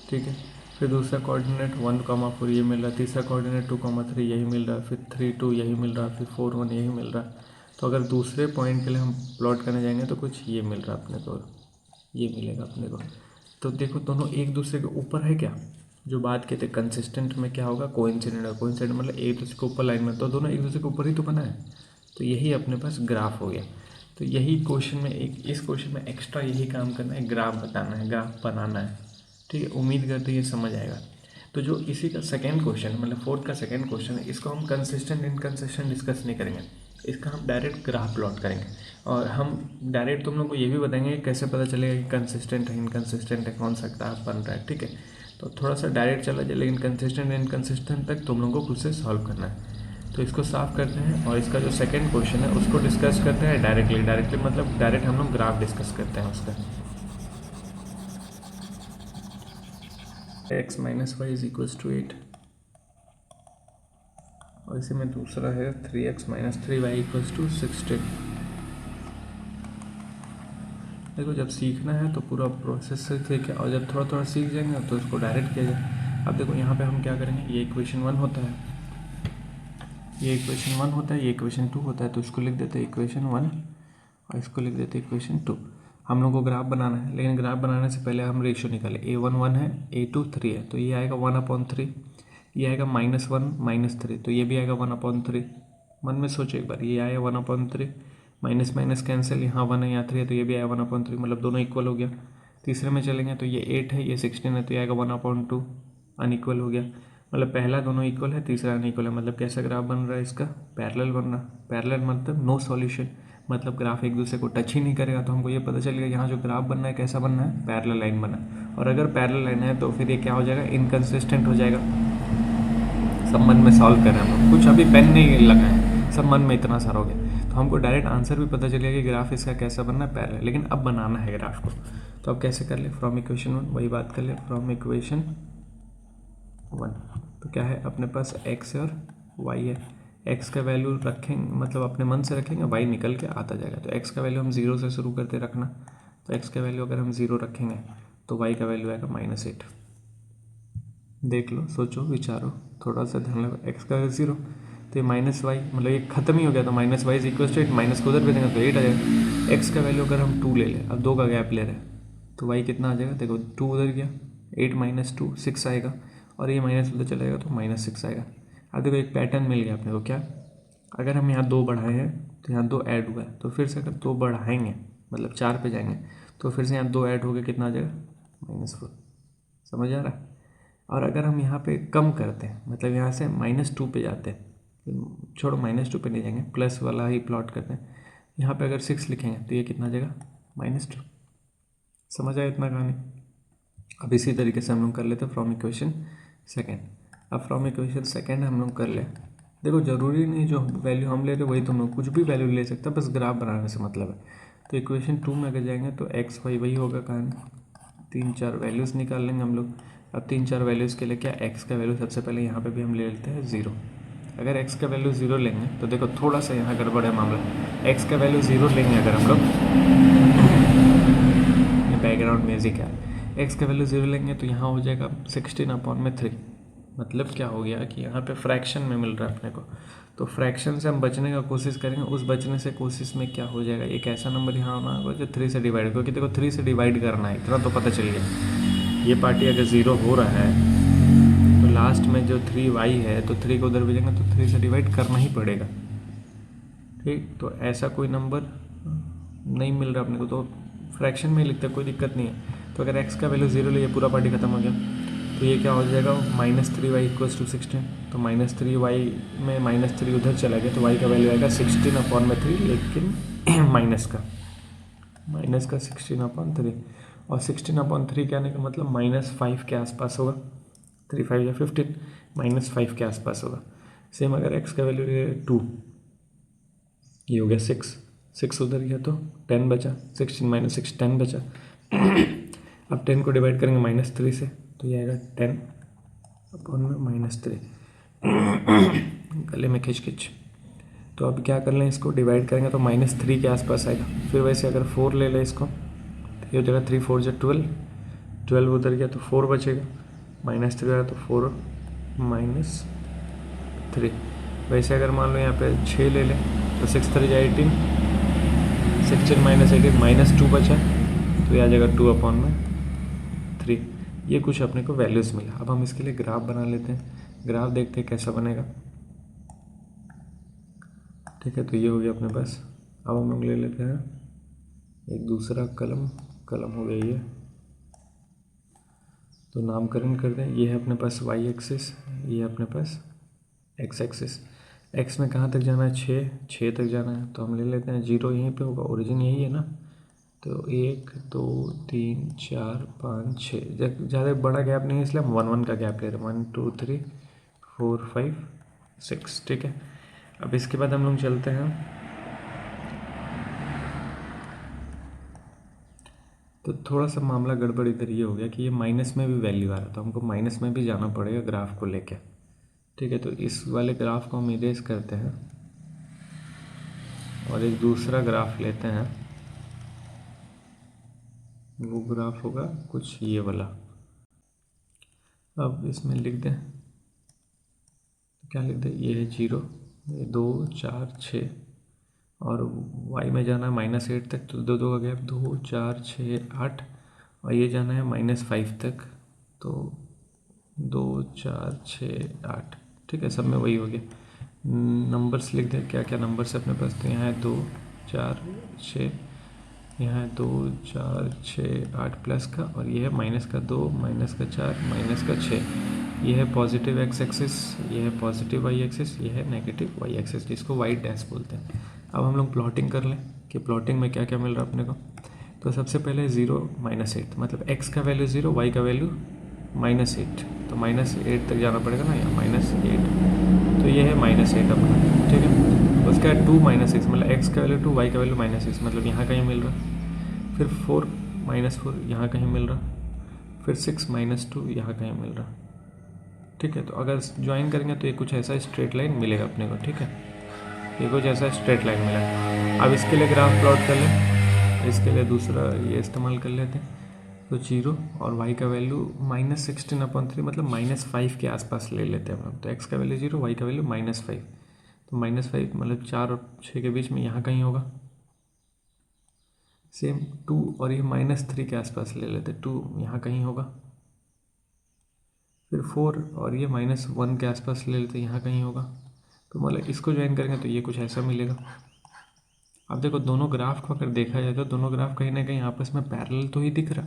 ठीक है। फिर दूसरा कोऑर्डिनेट 1,4 ये मिल रहा है, तीसरा कोऑर्डिनेट 2,3 यही मिल रहा है, फिर 3 2 यही मिल रहा है, फिर 4 1 यही मिल रहा है। तो अगर दूसरे पॉइंट के लिए हम प्लॉट करने जाएंगे तो कुछ ये मिल रहा है अपने को, ये मिलेगा अपने को। तो देखो दोनों एक दूसरे के ऊपर है क्या, जो बात कहते हैं कंसिस्टेंट में क्या होगा, कोइंसिडेंट है। कोइंसिडेंट मतलब एक दूसरे के ऊपर लाइन में, तो दोनों एक दूसरे के ऊपर ही तो बना है, तो यही अपने पास ग्राफ हो गया। तो यही क्वेश्चन में इस क्वेश्चन में एक्स्ट्रा यही काम करना है, ग्राफ बताना है, ग्राफ बनाना है, ठीक है। उम्मीद करते ये समझ आएगा। तो जो इसी का सेकेंड क्वेश्चन मतलब फोर्थ का सेकेंड क्वेश्चन है, इसको हम कंसिस्टेंट इनकंसिस्टेंट डिस्कस नहीं करेंगे, इसका हम डायरेक्ट ग्राफ प्लॉट करेंगे और हम डायरेक्ट तुम लोग को ये भी बताएंगे कैसे पता चलेगा कि कंसिस्टेंट है इनकंसिस्टेंट है, कौन सा ग्राफ बन रहा है। ठीक है, तो थोड़ा सा डायरेक्ट चला जाए, लेकिन कंसिस्टेंट इनकंसिस्टेंट तक तुम लोगों को खुद से सॉल्व करना है। तो इसको साफ करते हैं और इसका जो सेकेंड क्वेश्चन है उसको डिस्कस करते हैं डायरेक्टली मतलब डायरेक्ट हम लोग ग्राफ डिस्कस करते हैं उसका। x minus y is equals to 8 और इसी में दूसरा है 3x minus 3y equals to 16। देखो जब सीखना है तो पूरा प्रोसेस से सीखे और जब थोड़ा थोड़ा सीख जाएंगे तो इसको डायरेक्ट किया जाए। अब देखो यहाँ पे हम क्या करेंगे, ये इक्वेशन 1 होता है, ये इक्वेशन 1 होता है, ये इक्वेशन 2 होता है, तो इसको लिख देते हैं इक्वेशन 1 और इसको लिख देते हैं इक्वेशन 2। हम लोग को ग्राफ बनाना है, लेकिन ग्राफ बनाने से पहले हम रेशियो निकालें। a1 1 है, a2 3 है, तो ये आएगा 1/3, ये आएगा -1 -3, तो ये भी आएगा 1/3। मन में सोचो एक बार, ये आया 1/3, माइनस माइनस कैंसिल, यहाँ 1 है यहाँ 3 है, तो ये भी आया 1/3, मतलब दोनों इक्वल हो गया। तीसरे में चलेंगे तो ये 8 है, ये 16 है, तो ये आएगा 1/2, अनइक्वल हो गया। मतलब पहला दोनों इक्वल है, तीसरा अनइक्वल है, मतलब कैसा ग्राफ बन रहा है इसका, पैरेलल बन रहा। पैरेलल मतलब नो सॉल्यूशन, मतलब ग्राफ एक दूसरे को टच ही नहीं करेगा। तो हमको ये पता चलेगा यहाँ जो ग्राफ बनना है कैसा बनना है, पैरेलल लाइन बनना है। और अगर पैरेलल लाइन है तो फिर ये क्या हो जाएगा, इनकंसिस्टेंट हो जाएगा। सब मन में सॉल्व कर रहे हैं हम लोग, कुछ अभी पेन नहीं लगाए, सब मन में इतना सारा हो गया। तो हमको डायरेक्ट आंसर भी पता चलेगा कि ग्राफ इसका कैसा बनना है, पैरेलल। लेकिन अब बनाना है ग्राफ को, तो अब कैसे कर ले, फ्रॉम इक्वेशन 1 वही बात कर ले, फ्रॉम इक्वेशन 1। तो क्या है अपने पास x और y है, x का वैल्यू रखेंगे मतलब अपने मन से रखेंगे, y निकल के आता जाएगा। तो x का वैल्यू हम 0 से शुरू करते रखना, तो x का वैल्यू अगर हम 0 रखेंगे तो y का वैल्यू आएगा -8। देख लो, सोचो, विचारो, थोड़ा सा ध्यान लगा। x का वैल्यू 0 तो ये -y मतलब ये खत्म ही हो गया, तो -y is equal to 8, minus को उधर भेजेंगे तो 8 आ जाएगा। x का वैल्यू अगर हम 2 ले लें, अब 2 का गैप ले रहे हैं, तो y कितना आ जाएगा, देखो 2 उधर गया, 8 - 2 6 आएगा, और ये माइनस उधर चलेगा तो -6 आएगा। अब देखो एक पैटर्न मिल गया अपने को, क्या, अगर हम यहाँ 2 बढ़ाए हैं तो यहाँ 2 ऐड हुआ है, तो फिर से अगर 2 बढ़ाएंगे मतलब 4 पे जाएंगे तो फिर से यहाँ 2 ऐड हो गया, कितना आ जाएगा, -4। समझ आ रहा है। और अगर हम यहाँ पे कम करते हैं मतलब यहाँ से -2 पे जाते हैं, छोड़ो -2 पे नहीं जाएंगे, प्लस वाला ही प्लॉट करते हैं। यहाँ पे अगर 6 लिखेंगे तो ये कितना आ जाएगा, -2। समझ आया इतना कहानी। अब इसी तरीके से हम लोग कर लेते हैं फ्रॉम इक्वेशन सेकेंड। अब फ्रॉम इक्वेशन सेकेंड हम लोग कर ले, देखो जरूरी नहीं जो वैल्यू हम ले रहे वही तुम लोग कुछ भी वैल्यू ले सकते हो, बस ग्राफ बनाने से मतलब है। तो इक्वेशन 2 में अगर जाएंगे तो x y वही होगा कहानी, 3-4 वैल्यूज़ निकाल लेंगे हम लोग। अब 3-4 वैल्यूज़ के लिए क्या, x का वैल्यू सबसे पहले यहाँ पे भी हम ले लेते हैं 0। अगर x का वैल्यू 0 लेंगे तो देखो थोड़ा सा यहाँ गड़बड़ है मामला, x का वैल्यू 0 लेंगे अगर हम लोग, ये बैकग्राउंड म्यूजिक है, x का वैल्यू 0 लेंगे तो यहाँ हो जाएगा 16/3। मतलब क्या हो गया कि यहाँ पे फ्रैक्शन में मिल रहा है अपने को, तो फ्रैक्शन से हम बचने का कोशिश करेंगे। उस बचने से कोशिश में क्या हो जाएगा, एक ऐसा नंबर यहाँ आना होगा जो 3 से डिवाइड, क्योंकि देखो 3 से डिवाइड करना है, इतना तो पता चल गया। ये पार्टी अगर 0 हो रहा है तो लास्ट में जो 3y है तो 3 को उधर भेजेंगे तो 3 से डिवाइड करना ही पड़ेगा। ठीक, तो ऐसा कोई नंबर नहीं मिल रहा अपने को, तो फ्रैक्शन में लिखते कोई दिक्कत नहीं है। तो अगर x का वैल्यू 0 ले, ये पूरा पार्टी खत्म हो गया, तो ये क्या हो जाएगा, -3y इक्वल्स टू 16। तो -3y में -3 उधर चला गया, तो y का वैल्यू आएगा 16/3, लेकिन माइनस का 16/3, और 16/3 के आने का मतलब -5 के आसपास होगा, 3 5 या 15, -5 के आसपास होगा। सेम अगर x का वैल्यू 2, ये हो गया 6 उधर गया तो 10 बचा, 16 - 6 10 बचा। अब 10 को डिवाइड करेंगे -3 से, तो ये आएगा 10/-3। गले में खिच। तो अब क्या कर लें, इसको डिवाइड करेंगे तो -3 के आसपास आएगा। फिर वैसे अगर 4 ले लें इसको, तो ये हो जाएगा 3 4 जो 12 उधर गया तो 4 बचेगा, -3 आया तो 4 -3। वैसे अगर मान लो यहाँ पे 6 ले लें तो 6 3 18, 16 - 18 -2 बचा, तो ये आ जाएगा 2/3। ये कुछ अपने को वैल्यूज़ मिला। अब हम इसके लिए ग्राफ बना लेते हैं, ग्राफ देखते हैं कैसा बनेगा। ठीक है, तो ये हो गया अपने पास। अब हम लोग ले लेते हैं एक दूसरा कलम हो गया ये, तो नामकरण कर दें। ये है अपने पास वाई एक्सिस, ये है अपने पास एक्स एक्सिस। एक्स में कहाँ तक जाना है, 6 तक जाना है, तो हम ले लेते हैं 0 यहीं पे होगा, ओरिजिन यही है ना। तो 1 2 3 4 5 6, ज़्यादा बड़ा गैप नहीं है इसलिए हम 1 1 का गैप ले रहे हैं। 1 2 3 4 5 6, ठीक है। अब इसके बाद हम लोग चलते हैं, तो थोड़ा सा मामला गड़बड़ इधर ये हो गया कि ये माइनस में भी वैल्यू आ रहा था, तो हमको माइनस में भी जाना पड़ेगा ग्राफ को लेके, ठीक है। तो इस वाले ग्राफ को हम इरेज करते हैं और एक दूसरा ग्राफ लेते हैं। वो ग्राफ होगा कुछ ये वाला। अब इसमें लिख दें, क्या लिख दें, ये है 0, ये 2 4 6 और y में जाना है -8 तक, तो दो का गैप 2 4 6 8, और ये जाना है -5 तक, तो 2 4 6 8, ठीक है। सब में वही हो गया। नंबर्स लिख दें, क्या क्या नंबर्स है अपने पास, तो यहाँ है 2 4 6, यहाँ है 2 4 6 8 प्लस का, और ये है माइनस का 2 माइनस का 4 माइनस का 6। ये है पॉजिटिव एक्स एक्सिस, ये है पॉजिटिव वाई एक्सिस, ये है नेगेटिव वाई एक्सिस, जिसको वाई डैश बोलते हैं। अब हम लोग प्लॉटिंग कर लें कि प्लॉटिंग में क्या क्या मिल रहा है अपने को। तो सबसे पहले 0 -8, मतलब x का वैल्यू 0, y का वैल्यू -8, तो -8 तक जाना पड़ेगा ना, यहाँ -8, तो ये है -8 अपना, ठीक है। उसके बाद 2 -6, मतलब x का वैल्यू 2, y का वैल्यू -6, मतलब यहाँ कहीं मिल रहा। फिर 4 -4 यहाँ कहीं मिल रहा। फिर 6 -2 यहाँ कहीं मिल रहा, ठीक है। तो अगर ज्वाइन करेंगे तो ये कुछ ऐसा स्ट्रेट लाइन मिलेगा अपने को, ठीक है। ये कुछ ऐसा स्ट्रेट लाइन मिला। अब इसके लिए ग्राफ प्लॉट कर लें, इसके लिए दूसरा ये इस्तेमाल कर लेते हैं। तो 0 और y का वैल्यू -16/3, मतलब -5 के आसपास ले लेते हैं हम लोग। तो x का वैल्यू 0, y का वैल्यू -5, तो -5 मतलब 4 और 6 के बीच में यहाँ कहीं होगा। सेम 2 और ये -3 के आसपास ले लेते हैं, 2 यहाँ कहीं होगा। फिर 4 और ये -1 के आसपास ले लेते हैं, यहाँ कहीं होगा। तो मतलब इसको ज्वाइन करेंगे तो ये कुछ ऐसा मिलेगा। अब देखो दोनों ग्राफ को अगर देखा जाए तो दोनों ग्राफ कहीं ना कहीं आपस में पैरेलल तो ही दिख रहा।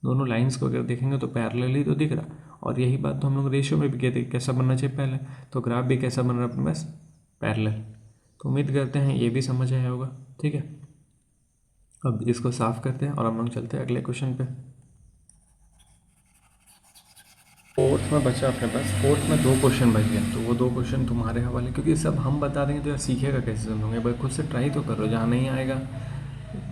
दोनों लाइंस को अगर देखेंगे तो पैरेलल ही तो दिख रहा। और यही बात तो हम लोग रेशियो में भी कहते हैं कैसा बनना चाहिए पहले, तो ग्राफ भी कैसा बन रहा है अपने पास, पैरेलल। तो उम्मीद करते हैं ये भी समझ आया होगा, ठीक है। अब इसको साफ करते हैं और हम लोग चलते हैं अगले क्वेश्चन पे। फोर्थ में बचा अपने पास, फोर्थ में 2 क्वेश्चन बच गए, तो वो 2 क्वेश्चन तुम्हारे हवाले, क्योंकि सब हम बता देंगे तो यार सीखेगा कैसे तुम लोग। भाई खुद से ट्राई तो करो, जहाँ नहीं आएगा।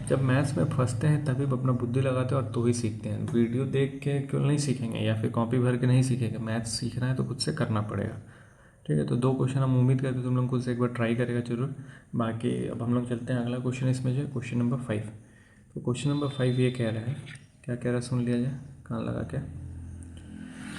जब मैथ्स में फंसते हैं तभी अपना बुद्धि लगाते हैं और तो ही सीखते हैं। वीडियो देख के क्यों नहीं सीखेंगे, या फिर कॉपी भर के नहीं सीखेंगे। मैथ्स सीखना है तो खुद से करना पड़ेगा, ठीक है। तो 2 क्वेश्चन हम उम्मीद करते हैं तुम लोग खुद से एक बार ट्राई करेगा जरूर। बाकी अब हम लोग चलते हैं अगला क्वेश्चन इसमें जो क्वेश्चन नंबर 5। तो क्वेश्चन नंबर 5 ये कह रहा है, क्या कह रहा है सुन लिया जाए कान लगा के।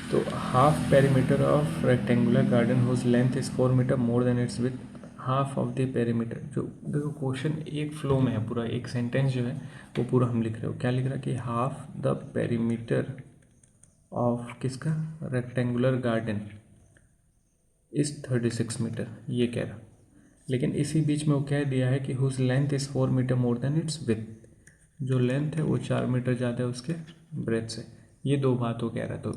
तो half perimeter of rectangular garden whose length is 4 metre more than its width half of the perimeter. जो देखो क्वेश्चन एक फ्लो में है, पूरा एक सेंटेंस जो है वो पूरा हम लिख रहे हो। क्या लिख रहा है कि हाफ द पेरीमीटर ऑफ किसका, रेक्टेंगुलर गार्डन इज 36 मीटर, ये कह रहा। लेकिन इसी बीच में वो कह दिया है कि whose length is 4 metre more than its width, जो लेंथ है वो 4 मीटर ज़्यादा है उसके ब्रेथ से। ये 2 बात वो कह रहा है। तो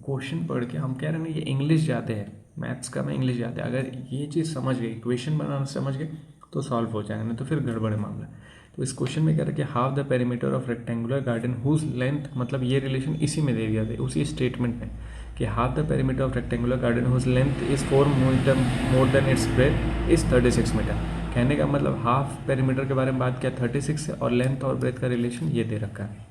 क्वेश्चन पढ़ के हम कह रहे हैं ना ये इंग्लिश ज़्यादा है, मैथ्स का में इंग्लिश ज़्यादा है। अगर ये चीज़ समझ गए, इक्वेशन बनाना समझ गए तो सॉल्व हो जाएगा, नहीं तो फिर गड़बड़ मामला। तो इस क्वेश्चन में कह रहा है कि half the perimeter of rectangular garden whose length, मतलब ये रिलेशन इसी में दे दिया था, उसी स्टेटमेंट में, कि half the perimeter of rectangular garden whose length is 4 metre more than its breadth is 36 metre. कहने का मतलब हाफ पेरीमीटर के बारे में बात किया 36 है, और लेंथ और ब्रेथ का रिलेशन ये दे रखा है।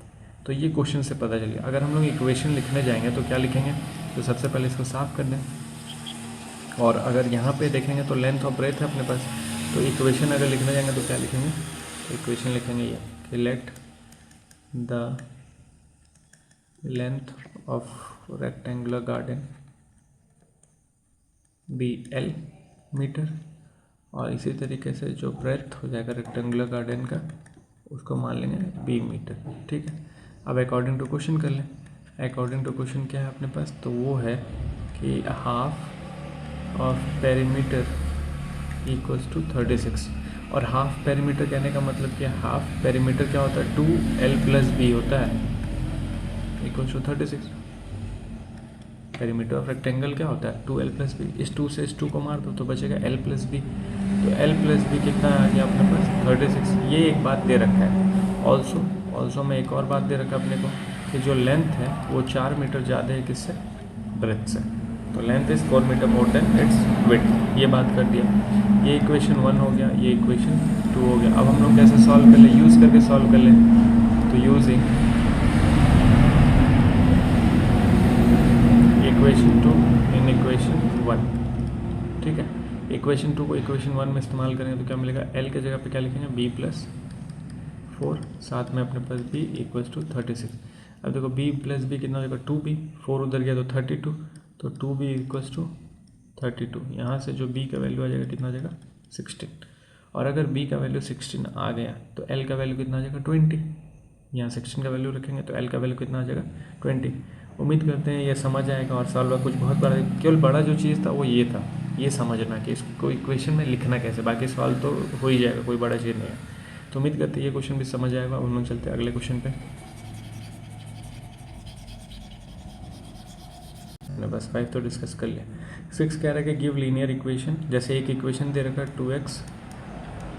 तो ये क्वेश्चन से पता चलिए। अगर हम लोग इक्वेशन लिखने जाएंगे तो क्या लिखेंगे, तो सबसे पहले इसको साफ कर दें। और अगर यहाँ पे देखेंगे तो लेंथ और ब्रेथ है अपने पास, तो इक्वेशन अगर लिखने जाएंगे तो क्या लिखेंगे, तो इक्वेशन लिखेंगे ये कि let the length of rectangular garden be L metre, और इसी तरीके से जो ब्रेथ हो जाएगा रेक्टेंगुलर गार्डन का उसको मान लेंगे B मीटर, ठीक है। अब अकॉर्डिंग टू क्वेश्चन कर लें। अकॉर्डिंग टू क्वेश्चन क्या है अपने पास, तो वो है कि half of perimeter equals to 36। और हाफ पेरीमीटर कहने का मतलब क्या, हाफ पेरीमीटर क्या होता है, 2L + B होता है equals to 36। Perimeter of rectangle क्या होता है 2l प्लस बी, इस 2 से इस 2 को मार दो तो बचेगा l प्लस बी, तो l प्लस बी कितना आ गया अपने पास 36। ये एक बात दे रखा है। ऑल्सो में एक और बात दे रखा है अपने को कि जो लेंथ है वो 4 मीटर ज़्यादा है किससे, ब्रेथ से, तो length is 4 metre more than its width, ये बात कर दिया। ये इक्वेशन 1 हो गया, ये इक्वेशन 2 हो गया। अब हम लोग कैसे सॉल्व कर लें, यूज़ करके सॉल्व कर लें, तो यूजिंग इक्वेशन 2 इन इक्वेशन 1, ठीक है। इक्वेशन 2 को इक्वेशन 1 में इस्तेमाल करेंगे तो क्या मिलेगा, l के जगह पे क्या लिखेंगे b प्लस 4, साथ में अपने पास b इक्वल्स टू 36। अब देखो b प्लस b कितना हो जाएगा 2b, 4 उधर गया तो 32, तो 2b इक्वल्स टू 32। यहाँ से जो b का वैल्यू आ जाएगा कितना आ जाएगा 16, और अगर b का वैल्यू 16 आ गया तो l का वैल्यू कितना आ जाएगा 20। यहाँ 16 का वैल्यू रखेंगे तो l का वैल्यू कितना आ जाएगा 20। उम्मीद करते हैं ये समझ आएगा और सॉल्व कुछ बहुत बड़ा, केवल बड़ा जो चीज़ था वो ये था, ये समझना कि इसको इक्वेशन में लिखना कैसे, बाकी सॉल्व तो हो ही जाएगा, कोई बड़ा चीज़ नहीं है। तो उम्मीद करते हैं ये क्वेश्चन भी समझ आएगा। हम लोग चलते हैं अगले क्वेश्चन पे। हमने बस 5 तो डिस्कस कर लिया। 6 कह रहा है कि गिव लीनियर इक्वेशन, जैसे एक इक्वेशन दे रखा है 2x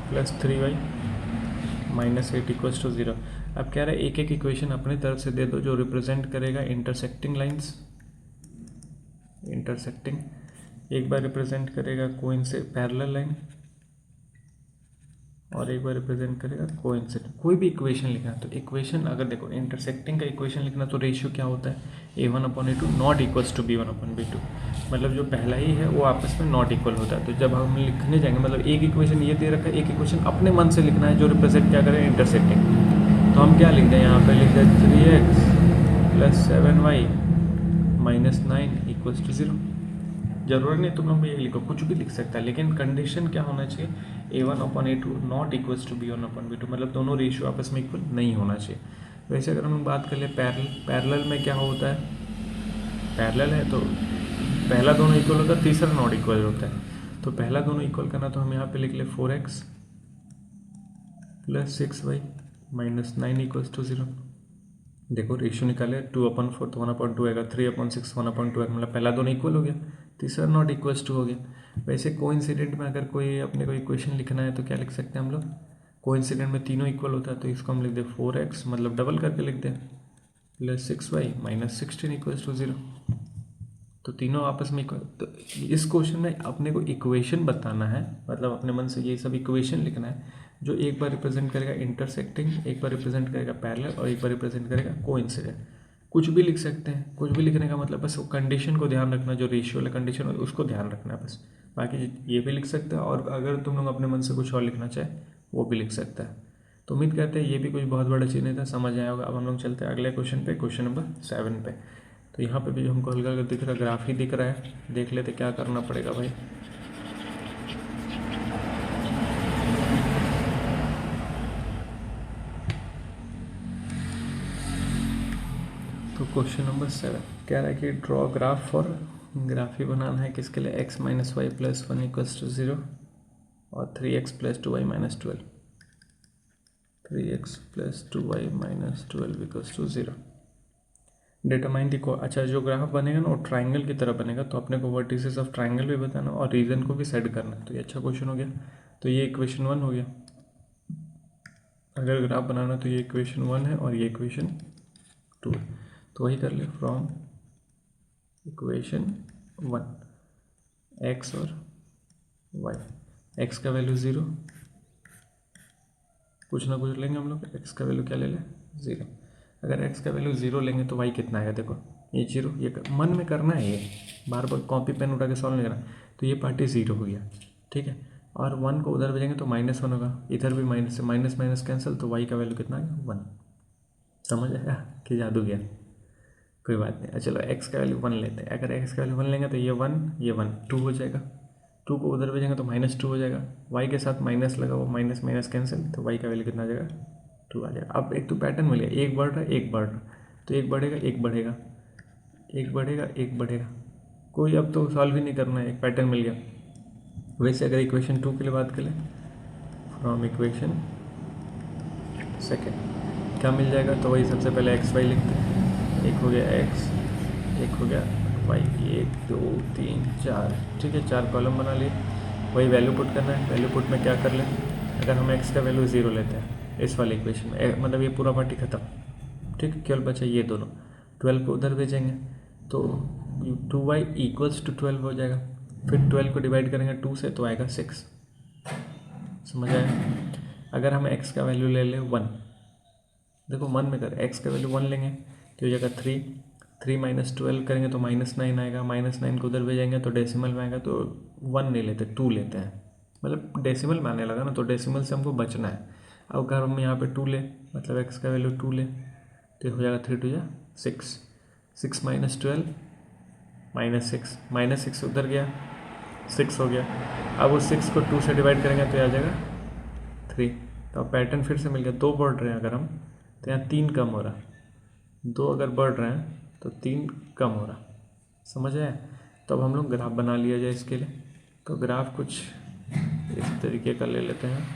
plus 3y minus 8 equals to 0। अब कह रहा है एक एक इक्वेशन अपने तरफ से दे दो जो रिप्रेजेंट करेगा इंटरसेक्टिंग लाइंस, इंटरसेक्टिंग, एक बार रिप्रेजेंट करेगा कोइंसिडेंट पैरेलल लाइन, और एक बार रिप्रेजेंट करेगा कोइंसिडेंट। कोई भी इक्वेशन लिखना तो इक्वेशन, अगर देखो इंटरसेक्टिंग का इक्वेशन लिखना तो रेशियो क्या होता है a1/a2 not equals to b1/b2, मतलब जो पहला ही है वो आपस में नॉट इक्वल होता है। तो जब हम लिखने जाएंगे, मतलब एक इक्वेशन ये दे रखा है, एक इक्वेशन अपने मन से लिखना है जो रिप्रेजेंट क्या करे इंटरसेक्टिंग, तो हम क्या लिख दें यहाँ पे, लिख दें 3x plus 7y minus 9 equals to 0। जरूरत नहीं तुम लोग ये लिखो, कुछ भी लिख सकता है, लेकिन कंडीशन क्या होना चाहिए a1/a2 not equals to b1/b2, मतलब दोनों रेशियो आपस में इक्वल नहीं होना चाहिए। वैसे अगर हम बात कर ले पैरेलल में क्या होता है, पैरेलल है तो पहला दोनों इक्वल होता है, तीसरा नॉट इक्वल होता है। तो पहला दोनों इक्वल करना तो हम यहाँ पे लिख ले 4x plus 6y minus 9 equals to 0। देखो रेशियो निकाले 2/4 तो 1/2 आएगा, 3/6 1/2 आएगा, मतलब पहला दोनों इक्वल हो गया, तीसरा नॉट इक्वल्स टू हो गया। वैसे कोइंसिडेंट में अगर कोई अपने को इक्वेशन लिखना है तो क्या लिख सकते हैं हम लोग, कोइंसिडेंट में तीनों इक्वल होता है तो इसको हम लिख दे 4x, मतलब डबल करके लिख दें, plus 6y minus 16 equals to 0। तो तीनों आपस में इक्वल। तो इस क्वेश्चन में अपने को इक्वेशन बताना है, मतलब अपने मन से ये सब इक्वेशन लिखना है जो एक बार रिप्रेजेंट करेगा इंटरसेक्टिंग, एक बार रिप्रेजेंट करेगा पैरेलल, और एक बार रिप्रेजेंट करेगा कोइंसिडेंट। कुछ भी लिख सकते हैं, कुछ भी लिखने का मतलब बस वो कंडीशन को ध्यान रखना, जो रेशियो वाला कंडीशन है उसको ध्यान रखना है बस। बाकी ये भी लिख सकते हैं, और अगर तुम लोग अपने मन से कुछ और लिखना चाहे वो भी लिख सकता है। तो उम्मीद करते हैं ये भी कुछ बहुत बड़ा चीज़ नहीं था, समझ आया होगा। अब हम लोग चलते हैं अगले क्वेश्चन पे, क्वेश्चन नंबर 7 पे। तो यहाँ पे भी हमको हल्का हल्का दिख रहा है, ग्राफ ही दिख रहा है, देख लेते क्या करना पड़ेगा भाई। तो क्वेश्चन नंबर 7 कह रहा है कि ड्रॉ ग्राफ फॉर, ग्राफ ही बनाना है किसके लिए, x minus y plus 1 equals to 0 और 3x plus 2y minus 12, 3x plus 2y minus 12 equals to 0। Determine the, अच्छा जो ग्राफ बनेगा ना वो ट्राइंगल की तरह बनेगा, तो अपने को वर्टिसेस ऑफ ट्राइंगल भी बताना और रीजन को भी सेट करना। तो ये अच्छा क्वेश्चन हो गया। तो ये इक्वेशन 1 हो गया। अगर ग्राफ बनाना तो ये इक्वेशन 1 है और ये इक्वेशन 2 है। तो वही कर ले, फ्रॉम इक्वेशन 1 x और y, x का वैल्यू 0, कुछ ना कुछ लेंगे हम लोग, x का वैल्यू क्या ले लें 0। अगर x का वैल्यू 0 लेंगे तो y कितना आएगा, देखो ये 0, ये मन में करना है, ये बार बार कॉपी पेन उठा के सॉल्व नहीं करना। तो ये पार्टी 0 हो गया, ठीक है। और 1 को उधर भेजेंगे तो -1 होगा, इधर भी माइनस से माइनस माइनस कैंसिल, तो y का वैल्यू कितना आएगा 1। समझ आया कि जादू गया, कोई बात नहीं। चलो x का वैल्यू 1 लेते हैं। अगर x का वैल्यू 1 लेंगे तो ये 1 2 हो जाएगा, 2 को उधर भेजेंगे तो -2 हो जाएगा, y के साथ माइनस लगा, वो माइनस माइनस कैंसिल, तो y का वैल्यू कितना आ जाएगा 2 आ जाएगा। अब एक तो पैटर्न मिल गया, एक बढ़ रहा है एक बढ़ रहा, तो एक बढ़ेगा एक बढ़ेगा, एक बढ़ेगा एक बढ़ेगा, कोई अब तो सॉल्व ही नहीं करना है, एक पैटर्न मिल गया। वैसे अगर इक्वेशन 2 के लिए बात करें, फ्रॉम इक्वेशन सेकेंड क्या मिल जाएगा, तो वही सबसे पहले एक्स वाई लिखते हैं, एक हो गया x, एक हो गया वाई, 1 2 3 4, ठीक है, 4 कॉलम बना लिए। वही वैल्यू पुट करना है। वैल्यू पुट में क्या कर लें, अगर हम x का वैल्यू 0 लेते हैं इस वाले इक्वेशन में, मतलब ये पूरा पार्टी खत्म, ठीक, केवल बचा ये दोनों। 12 को उधर भेजेंगे तो 2y = 12 हो जाएगा। फिर 12 को डिवाइड करेंगे 2 से तो आएगा 6, समझ आया। अगर हम x का वैल्यू ले लें 1, देखो मन में कर, x का वैल्यू 1 लेंगे तो ये जगह 3 -12 करेंगे तो -9 आएगा। -9 को उधर भेजेंगे तो डेसिमल में आएगा, तो 1 नहीं लेते 2 लेते हैं, मतलब डेसिमल में आने लगा ना, तो डेसिमल से हमको बचना है। अब अगर हम यहाँ पे 2 ले, मतलब x का वैल्यू 2 ले तो हो जाएगा 3 2 6, 6 -12 -6 उधर गया, 6 हो गया। अब उस 6 को 2 से डिवाइड करेंगे तो आ जाएगा 3। तो अब पैटर्न फिर से मिल गया, 2 बढ़ रहे हैं अगर हम तो यहाँ 3 कम हो रहा, 2 अगर बढ़ रहे हैं तो 3 कम हो रहा, समझ आया। तो अब हम लोग ग्राफ बना लिया जाए इसके लिए। तो ग्राफ कुछ इस तरीके का ले लेते हैं,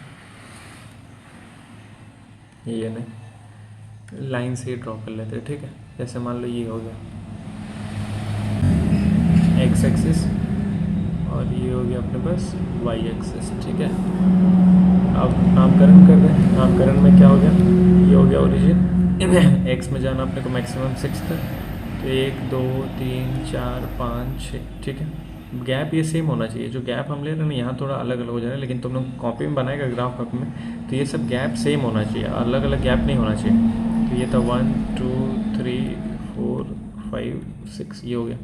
ये नहीं, लाइन से ही ड्रॉ कर लेते हैं, ठीक है। जैसे मान लो ये हो गया x एक्सिस और ये हो गया अपने पास y एक्सिस, ठीक है। अब नामकरण कर दें। नामकरण में क्या हो गया, ये हो गया ओरिजिन, x में जाना अपने को मैक्सिमम 6 था, तो 1 2 3 4 5 6, ठीक है। गैप ये सेम होना चाहिए, जो गैप हम ले रहे हैं ना यहाँ थोड़ा अलग अलग हो जा रहा है, लेकिन तुम लोग कॉपी में बनाएगा ग्राफ कॉपी में तो ये सब गैप सेम होना चाहिए, अलग अलग गैप नहीं होना चाहिए। तो ये था 1 2 3 4 5 6, ये हो गया।